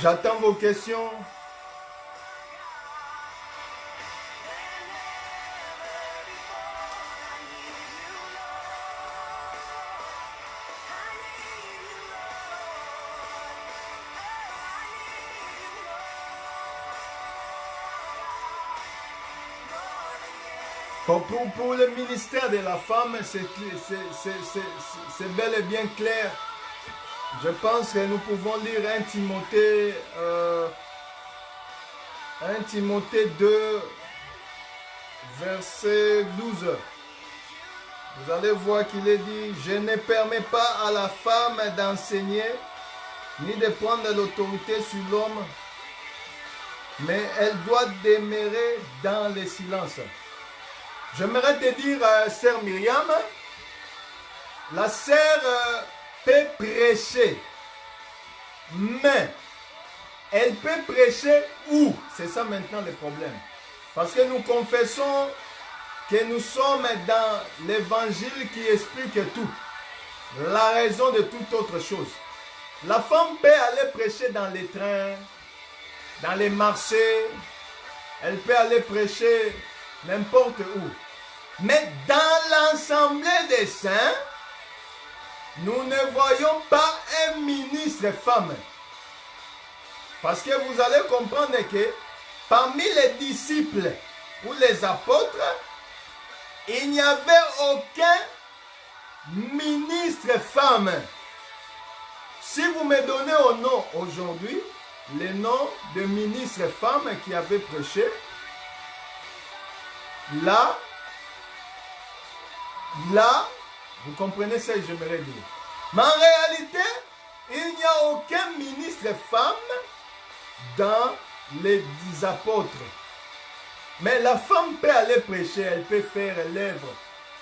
J'attends vos questions. Pour le ministère de la femme, c'est bel et bien clair. Je pense que nous pouvons lire 1 Timothée 2, verset 12. Vous allez voir qu'il est dit, je ne permets pas à la femme d'enseigner, ni de prendre l'autorité sur l'homme, mais elle doit demeurer dans le silence. J'aimerais te dire, sœur Myriam, la sœur peut prêcher, mais elle peut prêcher où? C'est ça maintenant le problème. Parce que nous confessons que nous sommes dans l'évangile qui explique tout. La raison de toute autre chose. La femme peut aller prêcher dans les trains, dans les marchés. Elle peut aller prêcher n'importe où. Mais dans l'assemblée des saints, nous ne voyons pas un ministre femme. Parce que vous allez comprendre que parmi les disciples ou les apôtres, il n'y avait aucun ministre femme. Si vous me donnez au nom aujourd'hui, les noms de ministres femmes qui avaient prêché, là, vous comprenez ce que j'aimerais dire. Mais en réalité, il n'y a aucun ministre femme dans les 10 apôtres. Mais la femme peut aller prêcher, elle peut faire l'œuvre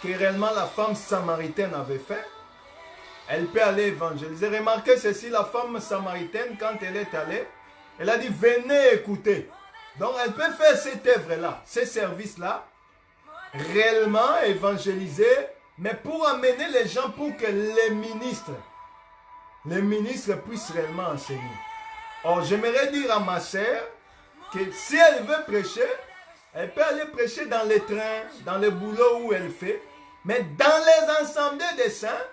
que réellement la femme samaritaine avait fait. Elle peut aller évangéliser. Remarquez ceci, la femme samaritaine, quand elle est allée, elle a dit, venez écouter. Donc elle peut faire cette œuvre-là, ce service-là, réellement évangéliser, mais pour amener les gens, pour que les ministres puissent réellement enseigner. Or, j'aimerais dire à ma sœur que si elle veut prêcher, elle peut aller prêcher dans les trains, dans le boulot où elle fait, mais dans les assemblées des saints,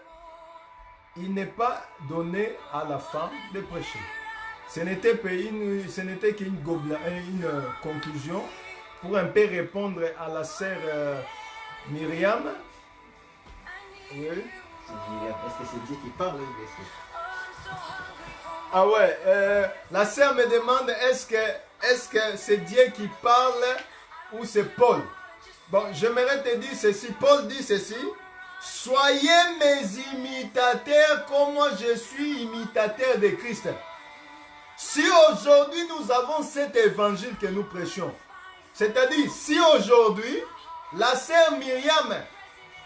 il n'est pas donné à la femme de prêcher. Ce n'était qu'une conclusion pour un peu répondre à la sœur Myriam. Oui. C'est Myriam. Est-ce que c'est Dieu qui parle? Ah ouais, la sœur me demande est-ce que c'est Dieu qui parle ou c'est Paul? Bon, j'aimerais te dire ceci. Paul dit ceci. Soyez mes imitateurs comme moi je suis imitateur de Christ. Si aujourd'hui nous avons cet évangile que nous prêchons, c'est-à-dire si aujourd'hui la sœur Myriam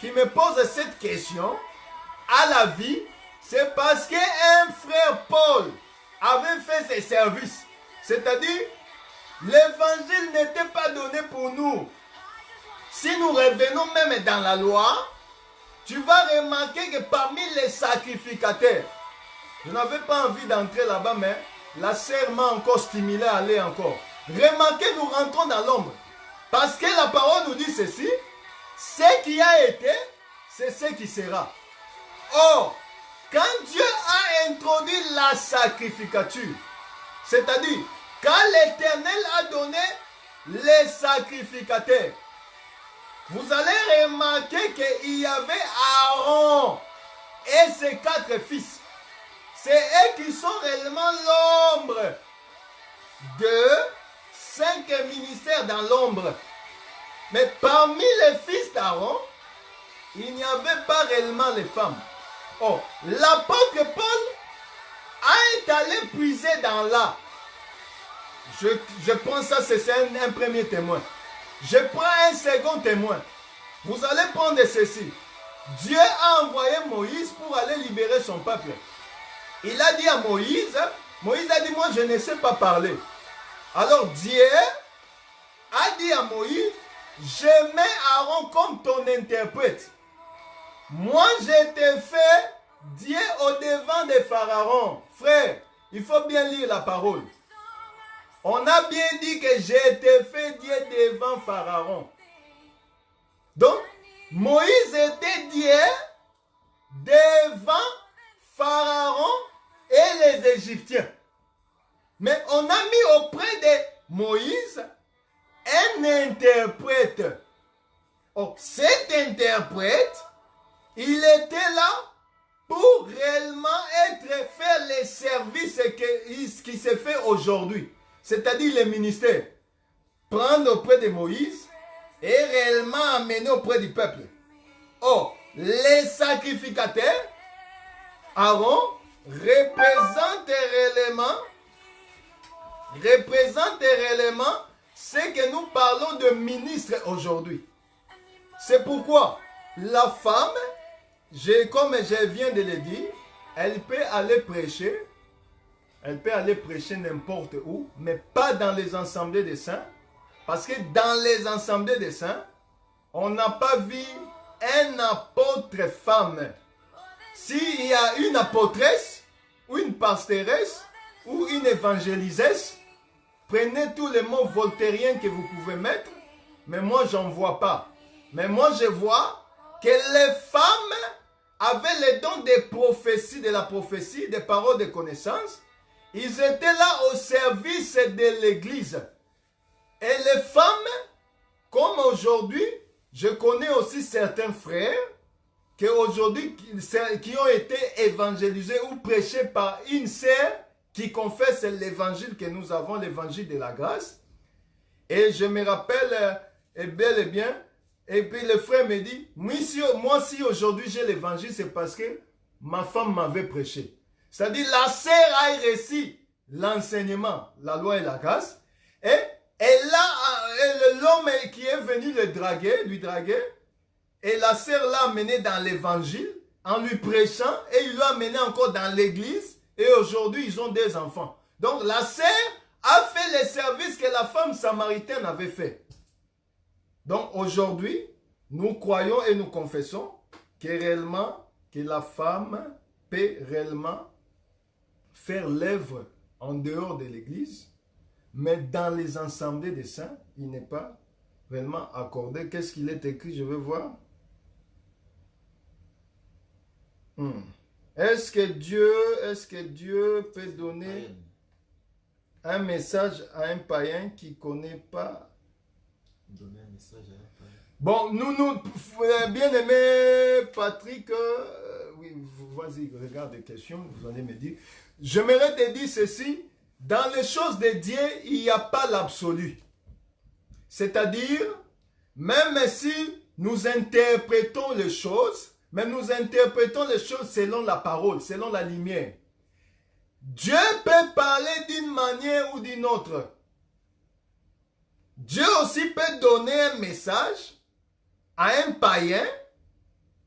qui me pose cette question a la vie, c'est parce qu'un frère Paul avait fait ses services. C'est-à-dire, l'évangile n'était pas donné pour nous. Si nous revenons même dans la loi, tu vas remarquer que parmi les sacrificateurs, je n'avais pas envie d'entrer là-bas, mais la sœur m'a encore stimulé à aller encore. Remarquez, nous rentrons dans l'ombre. Parce que la parole nous dit ceci, ce qui a été, c'est ce qui sera. Or, quand Dieu a introduit la sacrificature, c'est-à-dire, quand l'Éternel a donné les sacrificateurs, vous allez remarquer qu'il y avait Aaron et ses 4 fils. C'est eux qui sont réellement l'ombre de 5 ministères dans l'ombre. Mais parmi les fils d'Aaron, il n'y avait pas réellement les femmes. Oh, l'apôtre Paul a allé puiser dans là. Je prends ça, c'est un premier témoin. Je prends un second témoin. Vous allez prendre ceci. Dieu a envoyé Moïse pour aller libérer son peuple. Il a dit à Moïse, Moïse a dit, moi je ne sais pas parler. Alors Dieu a dit à Moïse, je mets Aaron comme ton interprète. Moi je te fais Dieu au devant de Pharaon. Frère, il faut bien lire la parole. On a bien dit que je te fais Dieu devant Pharaon. Donc, Moïse était Dieu devant Pharaon et les Égyptiens. Mais on a mis auprès de Moïse un interprète. Oh, cet interprète, il était là pour réellement faire les services qui se fait aujourd'hui. C'est-à-dire les ministères. Prendre auprès de Moïse et réellement amener auprès du peuple. Oh, les sacrificateurs, Aaron, représente réellement ce que nous parlons de ministre aujourd'hui. C'est pourquoi la femme, comme je viens de le dire, elle peut aller prêcher. Elle peut aller prêcher n'importe où, mais pas dans les assemblées des saints. Parce que dans les assemblées des saints, on n'a pas vu un apôtre femme. S'il y a une apôtresse, ou une pastoresse, ou une évangéliseuse, prenez tous les mots voltairiens que vous pouvez mettre, mais moi j'en vois pas. Mais moi je vois que les femmes avaient le don des prophéties, de la prophétie, des paroles de connaissance. Ils étaient là au service de l'église. Et les femmes, comme aujourd'hui, je connais aussi certains frères qui aujourd'hui qui ont été évangélisés ou prêchés par une sœur qui confesse l'évangile que nous avons, l'évangile de la grâce. Et je me rappelle bel et bien, et puis le frère me dit, moi si aujourd'hui j'ai l'évangile, c'est parce que ma femme m'avait prêché. C'est-à-dire la sœur a reçu l'enseignement, la loi et la grâce, et l'homme qui est venu lui draguer, et la sœur l'a amené dans l'évangile en lui prêchant, et il l'a amené encore dans l'église, et aujourd'hui ils ont des enfants. Donc la sœur a fait les services que la femme samaritaine avait fait. Donc aujourd'hui, nous croyons et nous confessons que réellement, que la femme peut réellement faire l'œuvre en dehors de l'église, mais dans les assemblées des saints, il n'est pas réellement accordé. Qu'est-ce qu'il est écrit? Je vais voir. Est-ce que Dieu peut donner un message à un païen qui ne connaît pas? Donner un message à un païen. Bon, bien aimé Patrick, oui, vas-y, regarde les questions, vous allez me dire. J'aimerais te dire ceci, dans les choses de Dieu, il n'y a pas l'absolu. C'est-à-dire, même si nous interprétons les choses, mais nous interprétons les choses selon la parole, selon la lumière. Dieu peut parler d'une manière ou d'une autre. Dieu aussi peut donner un message à un païen,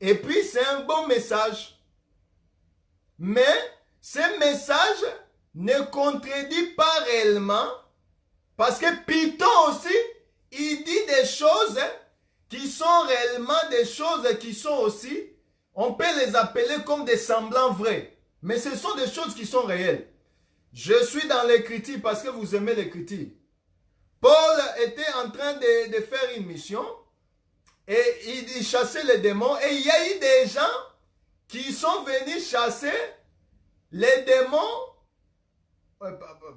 et puis c'est un bon message. Mais ce message ne contredit pas réellement, parce que Python aussi, il dit des choses qui sont réellement des choses qui sont aussi, on peut les appeler comme des semblants vrais. Mais ce sont des choses qui sont réelles. Je suis dans l'écriture parce que vous aimez l'écriture. Paul était en train de faire une mission et il chassait les démons. Et il y a eu des gens qui sont venus chasser les démons.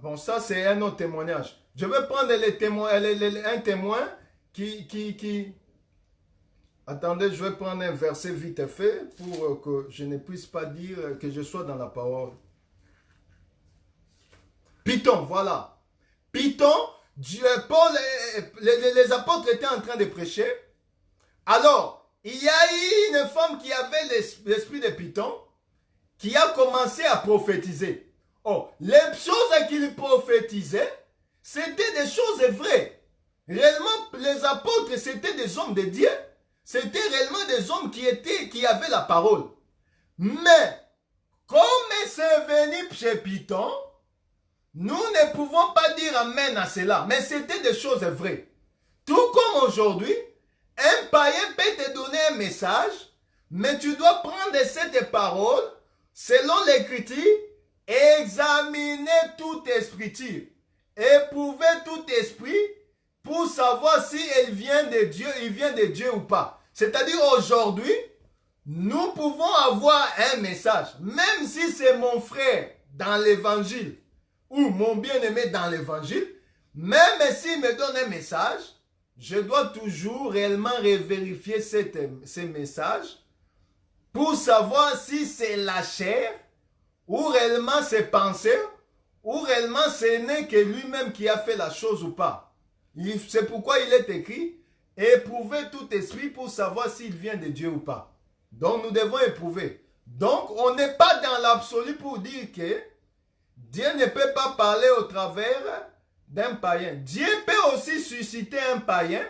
Bon, ça c'est un autre témoignage. Je vais prendre un témoin qui... Attendez, je vais prendre un verset vite fait pour que je ne puisse pas dire que je sois dans la parole. Python, voilà. Python, Paul, les apôtres étaient en train de prêcher. Alors, il y a eu une femme qui avait l'esprit de Python qui a commencé à prophétiser. Oh, les choses qu'il prophétisait, c'était des choses vraies. Réellement, les apôtres, c'était des hommes de Dieu. C'était réellement des hommes qui avaient la parole. Mais, comme c'est venu chez Python, nous ne pouvons pas dire amen à cela. Mais c'était des choses vraies. Tout comme aujourd'hui, un païen peut te donner un message, mais tu dois prendre cette parole, selon l'écriture, examiner toute écriture, éprouver tout esprit, pour savoir si elle vient de Dieu, il vient de Dieu ou pas. C'est-à-dire aujourd'hui, nous pouvons avoir un message, même si c'est mon frère dans l'évangile, ou mon bien-aimé dans l'évangile, même s'il me donne un message, je dois toujours réellement vérifier ces messages pour savoir si c'est la chair, ou réellement c'est pensée, ou réellement ce n'est que lui-même qui a fait la chose ou pas. C'est pourquoi il est écrit, éprouver tout esprit pour savoir s'il vient de Dieu ou pas. Donc nous devons éprouver. Donc on n'est pas dans l'absolu pour dire que Dieu ne peut pas parler au travers d'un païen. Dieu peut aussi susciter un païen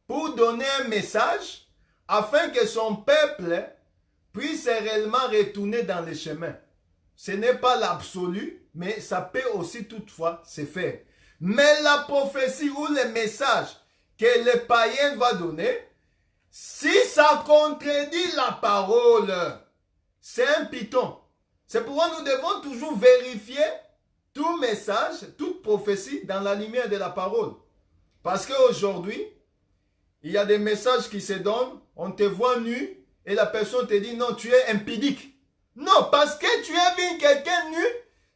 pour donner un message afin que son peuple puisse réellement retourner dans les chemins. Ce n'est pas l'absolu, mais ça peut aussi toutefois se faire. Mais la prophétie ou le message que le païen va donner, si ça contredit la parole, c'est un python. C'est pourquoi nous devons toujours vérifier tout message, toute prophétie dans la lumière de la parole. Parce qu'aujourd'hui, il y a des messages qui se donnent, on te voit nu et la personne te dit non, tu es impudique. Non, parce que tu as vu quelqu'un nu,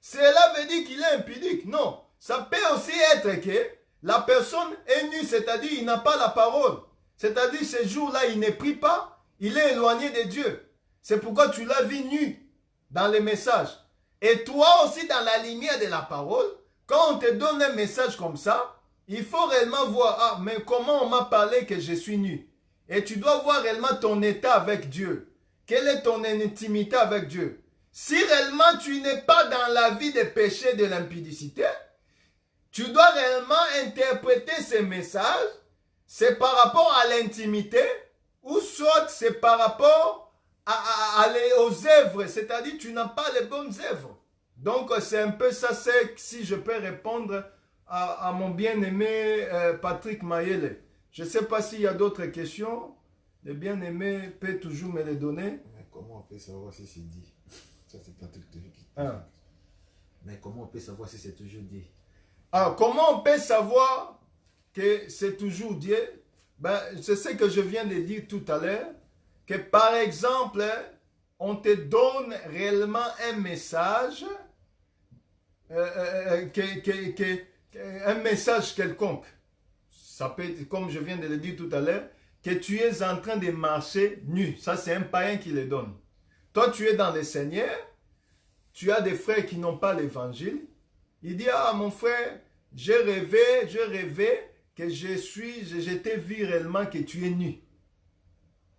cela veut dire qu'il est impudique. Non, ça peut aussi être que la personne est nue, c'est-à-dire il n'a pas la parole. C'est-à-dire ce jour-là, il ne prie pas, il est éloigné de Dieu. C'est pourquoi tu l'as vu nu dans les messages. Et toi aussi dans la lumière de la parole, quand on te donne un message comme ça, il faut réellement voir, ah, mais comment on m'a parlé que je suis nu? Et tu dois voir réellement ton état avec Dieu. Quelle est ton intimité avec Dieu? Si réellement tu n'es pas dans la vie des péchés de l'impudicité, tu dois réellement interpréter ces messages, c'est par rapport à l'intimité, ou soit c'est par rapport aux œuvres, c'est-à-dire tu n'as pas les bonnes œuvres. Donc c'est un peu ça, c'est si je peux répondre à mon bien-aimé Patrick Mayele. Je ne sais pas s'il y a d'autres questions. Le bien-aimé peut toujours me les donner. Mais comment on peut savoir si c'est dit? Ça c'est Patrick qui... Mais comment on peut savoir si c'est toujours dit? Comment on peut savoir que c'est toujours dit? Ben, c'est ce que je viens de dire tout à l'heure. Que par exemple, on te donne réellement un message, un message quelconque. Ça peut être, comme je viens de le dire tout à l'heure, que tu es en train de marcher nu. Ça, c'est un païen qui le donne. Toi, tu es dans le Seigneur, tu as des frères qui n'ont pas l'évangile. Il dit, ah mon frère, j'ai rêvé que je t'ai vu réellement que tu es nu.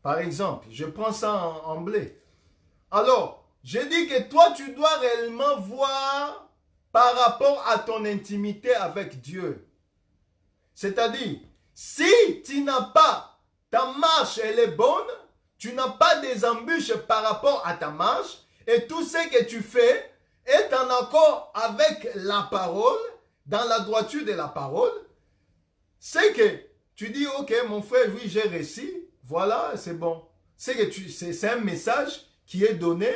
Par exemple, je prends ça en blé. Alors, je dis que toi, tu dois réellement voir par rapport à ton intimité avec Dieu. C'est-à-dire, si tu n'as pas, ta marche, elle est bonne, tu n'as pas des embûches par rapport à ta marche, et tout ce que tu fais est en accord avec la parole, dans la droiture de la parole, c'est que tu dis, ok, mon frère, oui, j'ai réussi, voilà, c'est bon. C'est un message qui est donné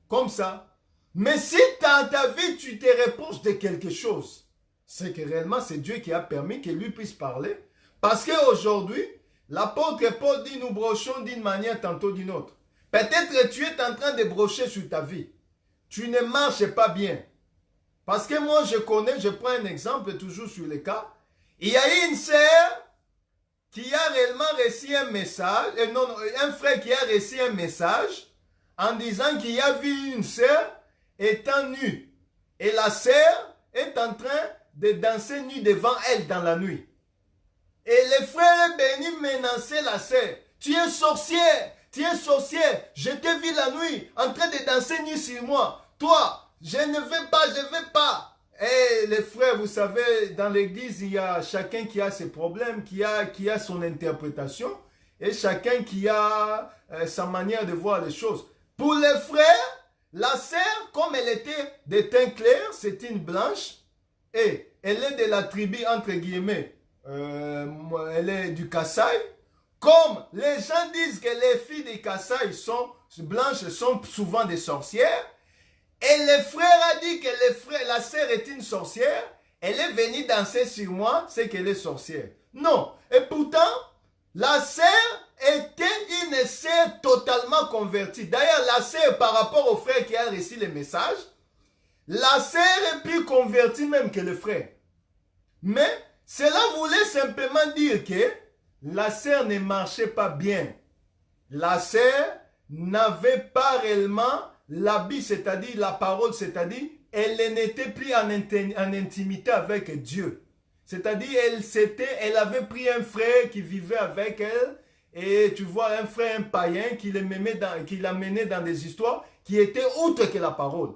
comme ça. Mais si dans ta vie, tu te reproches de quelque chose, c'est que réellement, c'est Dieu qui a permis que lui puisse parler. Parce qu'aujourd'hui, l'apôtre Paul dit, nous brochons d'une manière, tantôt d'une autre. Peut-être que tu es en train de brocher sur ta vie. Tu ne marches pas bien. Parce que moi, je connais, je prends un exemple, toujours sur les cas. Il y a une sœur qui a réellement reçu un message, un frère qui a reçu un message en disant qu'il a vu une sœur étant nue. Et la sœur est en train de danser nue devant elle dans la nuit. Et le frère béni menaçait la sœur. Tu es sorcière, je t'ai vu la nuit en train de danser nue sur moi. Toi, je ne vais pas. Et les frères, vous savez, dans l'église, il y a chacun qui a ses problèmes, qui a son interprétation, et chacun qui a sa manière de voir les choses. Pour les frères, la sœur, comme elle était de teint clair, c'est une blanche, et elle est de la tribu, entre guillemets, elle est du Kassai. Comme les gens disent que les filles des Kassai sont blanches, sont souvent des sorcières, et le frère a dit que la sœur est une sorcière. Elle est venue danser sur moi, c'est qu'elle est sorcière. Non. Et pourtant, la sœur était une sœur totalement convertie. D'ailleurs, la sœur, par rapport au frère qui a reçu le message, la sœur est plus convertie même que le frère. Mais cela voulait simplement dire que la sœur ne marchait pas bien. La sœur n'avait pas réellement l'habit, c'est-à-dire la parole, c'est-à-dire elle n'était plus en intimité avec Dieu. C'est-à-dire elle avait pris un frère qui vivait avec elle et tu vois un frère, un païen qui l'amenait dans des histoires qui étaient autres que la parole.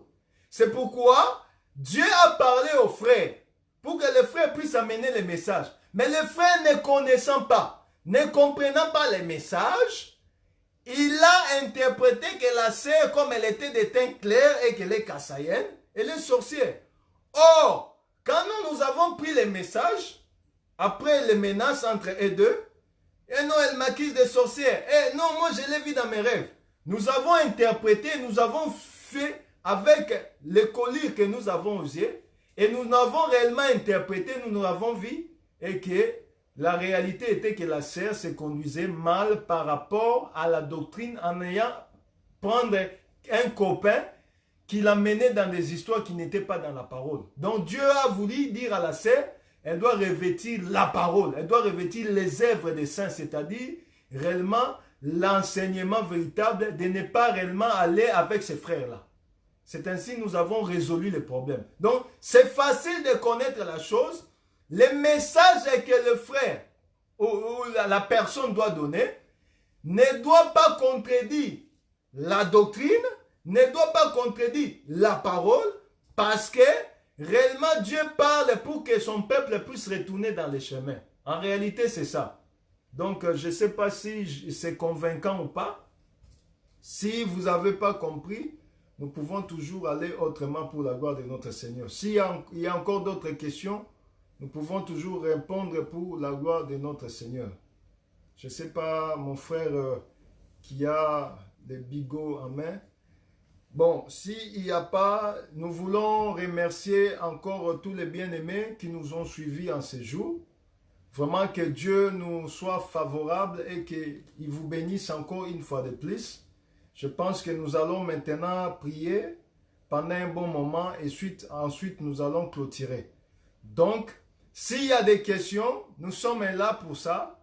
C'est pourquoi Dieu a parlé aux frères pour que les frères puissent amener les messages. Mais les frères ne connaissant pas, ne comprenant pas les messages, il a interprété que la sœur, comme elle était de teint clair et qu'elle est kassaïenne, elle est sorcière. Or, quand nous avons pris les messages, après les menaces entre eux deux, et non, elle m'accuse de sorcière. Et non, moi je l'ai vu dans mes rêves. Nous avons interprété, nous avons fait avec le collier que nous avons usé, et nous avons réellement interprété, nous l'avons vu, et que la réalité était que la sœur se conduisait mal par rapport à la doctrine en ayant prendre un copain qui l'amenait dans des histoires qui n'étaient pas dans la parole. Donc Dieu a voulu dire à la sœur, elle doit revêtir la parole, elle doit revêtir les œuvres des saints, c'est-à-dire réellement l'enseignement véritable de ne pas réellement aller avec ses frères-là. C'est ainsi que nous avons résolu le problème. Donc, c'est facile de connaître la chose. Les messages que le frère ou la personne doit donner ne doit pas contredire la doctrine, ne doit pas contredire la parole, parce que réellement Dieu parle pour que son peuple puisse retourner dans les chemins. En réalité, c'est ça. Donc, je ne sais pas si c'est convaincant ou pas. Si vous n'avez pas compris, nous pouvons toujours aller autrement pour la gloire de notre Seigneur. S'il y a encore d'autres questions, nous pouvons toujours répondre pour la gloire de notre Seigneur. Je ne sais pas, mon frère qui a les bigots en main. Bon, s'il n'y a pas, nous voulons remercier encore tous les bien-aimés qui nous ont suivis en ces jours. Vraiment que Dieu nous soit favorable et qu'il vous bénisse encore une fois de plus. Je pense que nous allons maintenant prier pendant un bon moment et ensuite nous allons clôturer. Donc, s'il y a des questions, nous sommes là pour ça.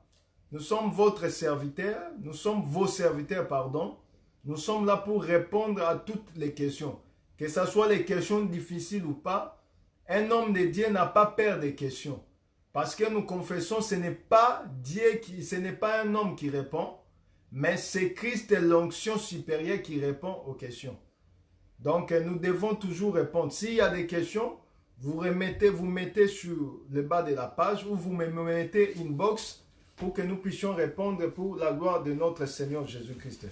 Nous sommes votre serviteur, nous sommes vos serviteurs, pardon. Nous sommes là pour répondre à toutes les questions. Que ce soit les questions difficiles ou pas, un homme de Dieu n'a pas peur des questions. Parce que nous confessons, ce n'est pas Dieu ce n'est pas un homme qui répond, mais c'est Christ et l'onction supérieure qui répond aux questions. Donc, nous devons toujours répondre. S'il y a des questions, vous mettez sur le bas de la page ou vous me mettez inbox pour que nous puissions répondre pour la gloire de notre Seigneur Jésus-Christ.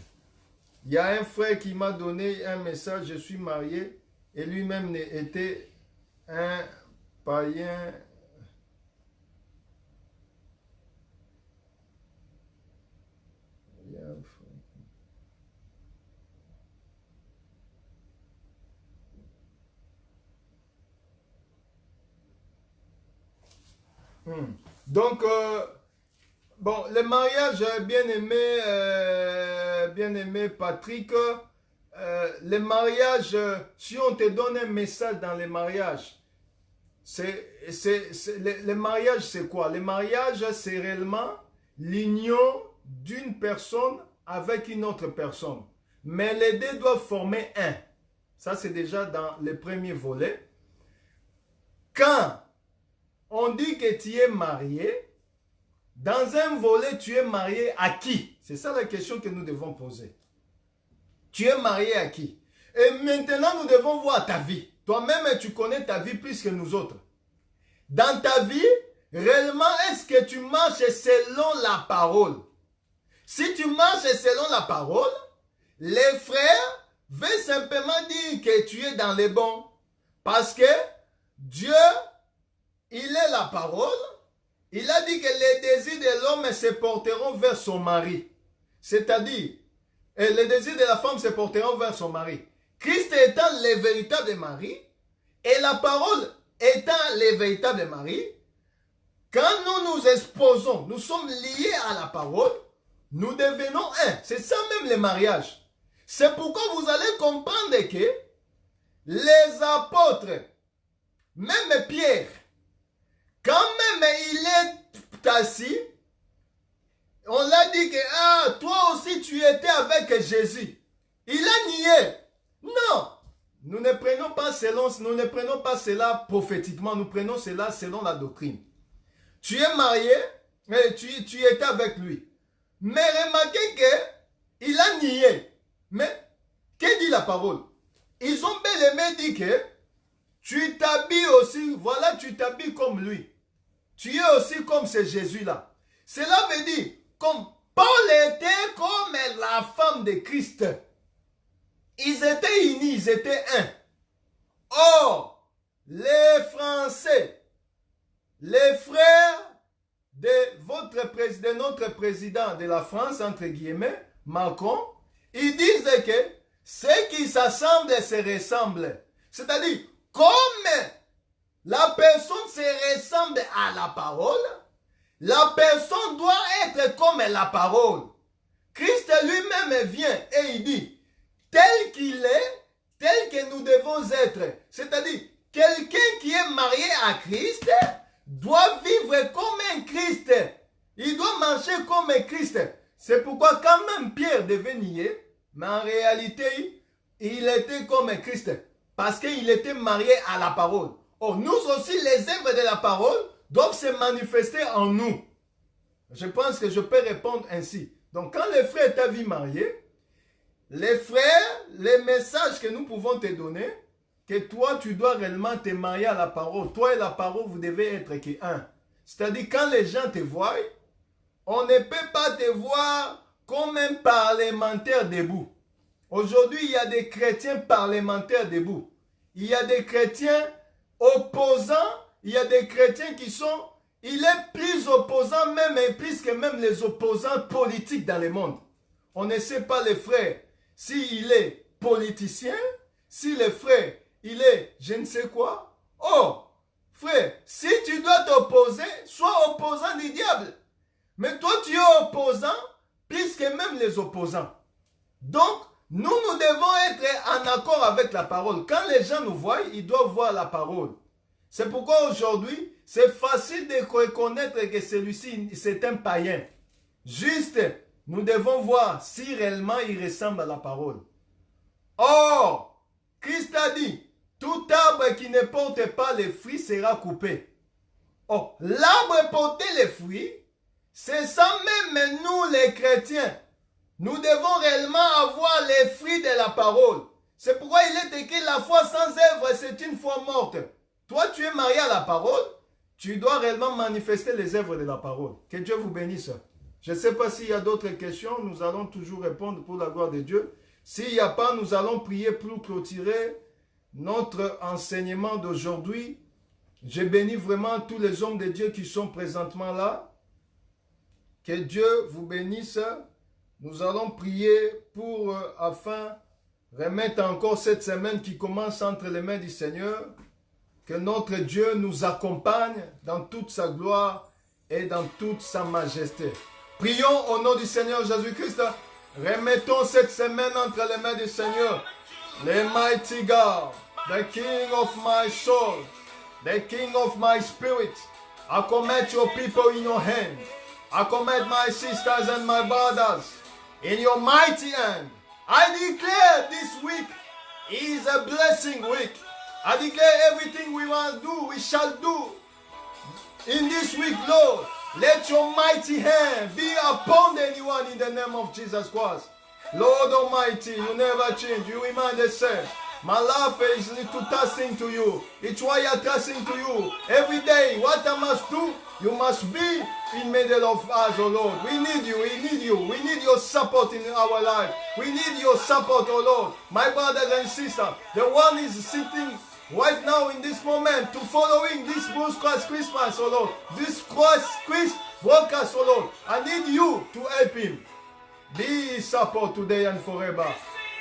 Il y a un frère qui m'a donné un message, je suis marié, et lui-même était un païen. Donc, bon, le mariage, bien-aimé Patrick, le mariage, si on te donne un message dans le mariage, le mariage c'est quoi? Le mariage c'est réellement l'union d'une personne avec une autre personne. Mais les deux doivent former un. Ça c'est déjà dans le premier volet. Quand on dit que tu es marié, dans un volet, tu es marié à qui? C'est ça la question que nous devons poser. Tu es marié à qui? Et maintenant, nous devons voir ta vie. Toi-même, tu connais ta vie plus que nous autres. Dans ta vie, réellement, est-ce que tu marches selon la parole? Si tu marches selon la parole, les frères veulent simplement dire que tu es dans les bons. Parce que Dieu, il est la parole. Il a dit que les désirs de l'homme se porteront vers son mari. C'est-à-dire, les désirs de la femme se porteront vers son mari. Christ étant le véritable mari, et la parole étant le véritable mari, quand nous nous exposons, nous sommes liés à la parole, nous devenons un. C'est ça même le mariage. C'est pourquoi vous allez comprendre que les apôtres, même Pierre, quand même il est assis, on l'a dit que toi aussi tu étais avec Jésus. Il a nié. Non, nous ne prenons pas cela prophétiquement, nous prenons cela selon la doctrine. Tu es marié, mais tu étais avec lui. Mais remarquez qu'il a nié. Mais, que dit la parole? Ils ont bel aimé dit que tu t'habilles aussi, voilà, tu t'habilles comme lui. Tu es aussi comme ce Jésus-là. Cela veut dire, comme Paul était comme la femme de Christ. Ils étaient unis, ils étaient un. Or, les Français, les frères de notre président de la France, entre guillemets, Macron, ils disent que ceux qui s'assemblent se ressemblent. C'est-à-dire, comme la personne se ressemble à la parole, la personne doit être comme la parole. Christ lui-même vient et il dit, tel qu'il est, tel que nous devons être. C'est-à-dire, quelqu'un qui est marié à Christ doit vivre comme un Christ. Il doit marcher comme un Christ. C'est pourquoi quand même Pierre devait nier, mais en réalité, il était comme un Christ. Parce qu'il était marié à la parole. Or, nous aussi, les œuvres de la parole doivent se manifester en nous. Je pense que je peux répondre ainsi. Donc, quand les frères t'ont vu marié, les frères, les messages que nous pouvons te donner, que toi, tu dois réellement te marier à la parole. Toi et la parole, vous devez être qu'un. C'est-à-dire, quand les gens te voient, on ne peut pas te voir comme un parlementaire debout. Aujourd'hui, il y a des chrétiens parlementaires debout. Il y a des chrétiens opposants. Il y a des chrétiens qui sont... Il est plus opposant même et plus que même les opposants politiques dans le monde. On ne sait pas les frères s'il est politicien, si le frère, il est je ne sais quoi. Oh, frère, si tu dois t'opposer, sois opposant du diable. Mais toi, tu es opposant plus que même les opposants. Donc, nous devons être en accord avec la parole. Quand les gens nous voient, ils doivent voir la parole. C'est pourquoi aujourd'hui, c'est facile de reconnaître que celui-ci, c'est un païen. Juste, nous devons voir si réellement il ressemble à la parole. Or, Christ a dit, tout arbre qui ne porte pas les fruits sera coupé. Or, l'arbre portait les fruits, c'est ça même nous les chrétiens. Nous devons réellement avoir les fruits de la parole. C'est pourquoi il est écrit la foi sans œuvre, c'est une foi morte. Toi, tu es marié à la parole, tu dois réellement manifester les œuvres de la parole. Que Dieu vous bénisse. Je ne sais pas s'il y a d'autres questions, nous allons toujours répondre pour la gloire de Dieu. S'il n'y a pas, nous allons prier pour clôturer notre enseignement d'aujourd'hui. Je bénis vraiment tous les hommes de Dieu qui sont présentement là. Que Dieu vous bénisse. Nous allons prier pour, afin de remettre encore cette semaine qui commence entre les mains du Seigneur. Que notre Dieu nous accompagne dans toute sa gloire et dans toute sa majesté. Prions au nom du Seigneur Jésus-Christ. Remettons cette semaine entre les mains du Seigneur. Le mighty God, the King of my soul, the King of my spirit. I commit your people in your hand. I commit my sisters and my brothers in your mighty hand. I declare this week is a blessing week. I declare everything we want to do, we shall do. In this week, Lord, let your mighty hand be upon anyone in the name of Jesus Christ. Lord Almighty, you never change. You remain the same. My life is to trusting to you. It's why I trusting to you. Every day, what I must do, you must be in middle of us, oh Lord. We need you, we need you. We need your support in our life. We need your support, oh Lord. My brothers and sisters, the one is sitting right now in this moment to following this Bruce Christ Christmas, oh Lord. This Christ broadcast, oh Lord. I need you to help him. Be his support today and forever.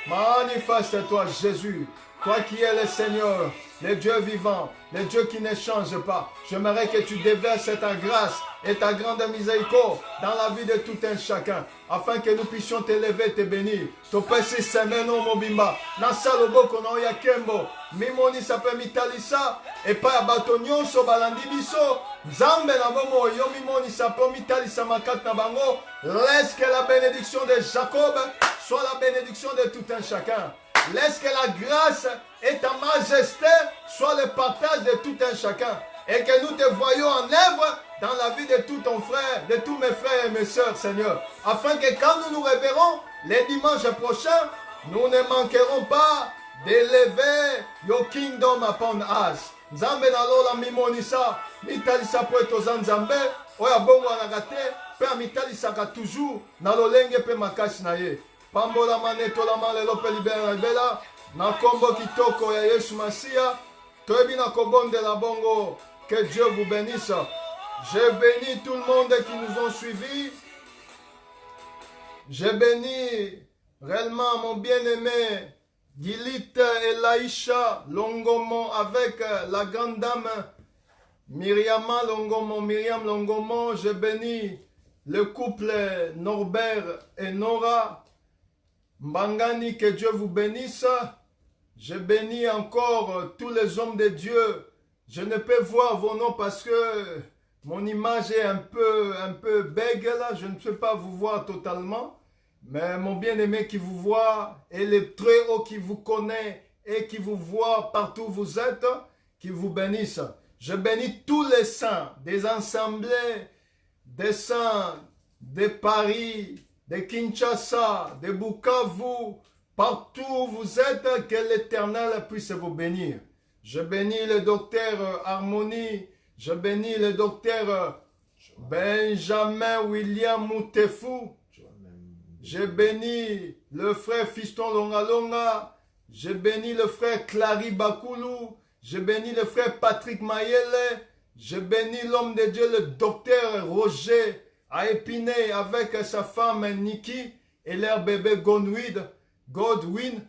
Manifeste-toi, Jésus. Toi qui es le Seigneur, le Dieu vivant, le Dieu qui ne change pas. J'aimerais que tu déverses ta grâce et ta grande miséricorde dans la vie de tout un chacun, afin que nous puissions t'élever et te bénir. Topesi semeno mobimba, nasalo boko na oya kembo, mimoni sape mitalisa, et pa bato nyonso balandi biso, Nzambe na bomo yo mimoni sape mitalisa makat na bango. Laisse que la bénédiction de Jacob soit la bénédiction de tout un chacun. Laisse que la grâce et ta majesté soient le partage de tout un chacun. Et que nous te voyons en œuvre dans la vie de tout ton frère, de tous mes frères et mes sœurs, Seigneur. Afin que quand nous nous reverrons les dimanches prochains, nous ne manquerons pas d'élever your kingdom upon us. Nzambe na lola mimonisa, mitalisa po etoza Nzambe, oya bongo anagate, pe amitalisaka toujours na lolenge pe makasi na ye. Pambola manetola malelo pe libera libela, na kombo kitoko ya Yesu Masia, toyebi na kobonde la bongo, que Dieu vous bénisse. Je bénis tout le monde qui nous ont suivis. Je bénis réellement mon bien-aimé Gilit et Laïcha Longomon avec la grande dame Myriam Longomon. Je bénis le couple Norbert et Nora Mbangani, que Dieu vous bénisse. Je bénis encore tous les hommes de Dieu. Je ne peux voir vos noms parce que mon image est un peu bègue là. Je ne peux pas vous voir totalement. Mais mon bien-aimé qui vous voit et le très haut qui vous connaît et qui vous voit partout où vous êtes, qui vous bénisse. Je bénis tous les saints des assemblées, des saints de Paris, de Kinshasa, de Bukavu, partout où vous êtes, que l'Éternel puisse vous bénir. Je bénis le docteur Harmonie, je bénis le docteur Benjamin William Moutefou, je bénis le frère Fiston Longa, je bénis le frère Clary Bakoulou, je bénis le frère Patrick Mayele, je bénis l'homme de Dieu, le docteur Roger à Épinay avec sa femme Nikki et leur bébé Godwin,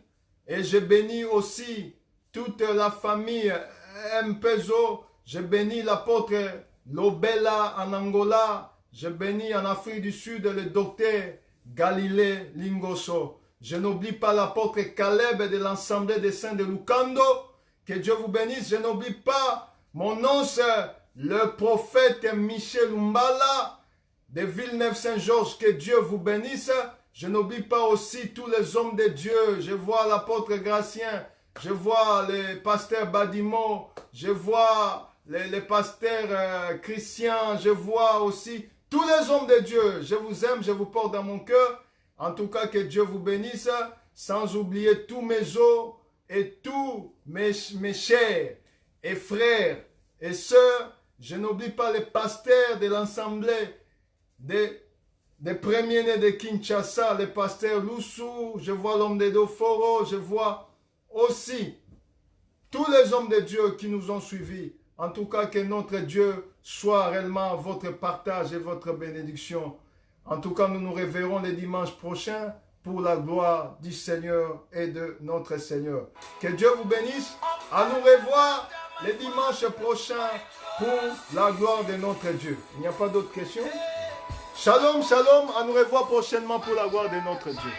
et je bénis aussi toute la famille Mpezo, je bénis l'apôtre Lobela en Angola, je bénis en Afrique du Sud le docteur Galilée Lingoso. Je n'oublie pas l'apôtre Caleb de l'Assemblée des Saints de Lukando. Que Dieu vous bénisse. Je n'oublie pas mon oncle, le prophète Michel Umbala de Villeneuve-Saint-Georges. Que Dieu vous bénisse. Je n'oublie pas aussi tous les hommes de Dieu. Je vois l'apôtre Gratien. Je vois le pasteur Badimo. Je vois les pasteurs Christian. Je vois aussi tous les hommes de Dieu. Je vous aime, je vous porte dans mon cœur. En tout cas, que Dieu vous bénisse. Sans oublier tous mes os et tous mes chers et frères et sœurs. Je n'oublie pas les pasteurs de l'Assemblée des premiers-nés de Kinshasa, le pasteur Loussou. Je vois l'homme de Doforo. Je vois aussi tous les hommes de Dieu qui nous ont suivis. En tout cas, que notre Dieu soit réellement votre partage et votre bénédiction. En tout cas, nous nous reverrons les dimanches prochains pour la gloire du Seigneur et de notre Seigneur. Que Dieu vous bénisse. À nous revoir les dimanches prochains pour la gloire de notre Dieu. Il n'y a pas d'autres questions? Shalom, shalom. À nous revoir prochainement pour la gloire de notre Dieu.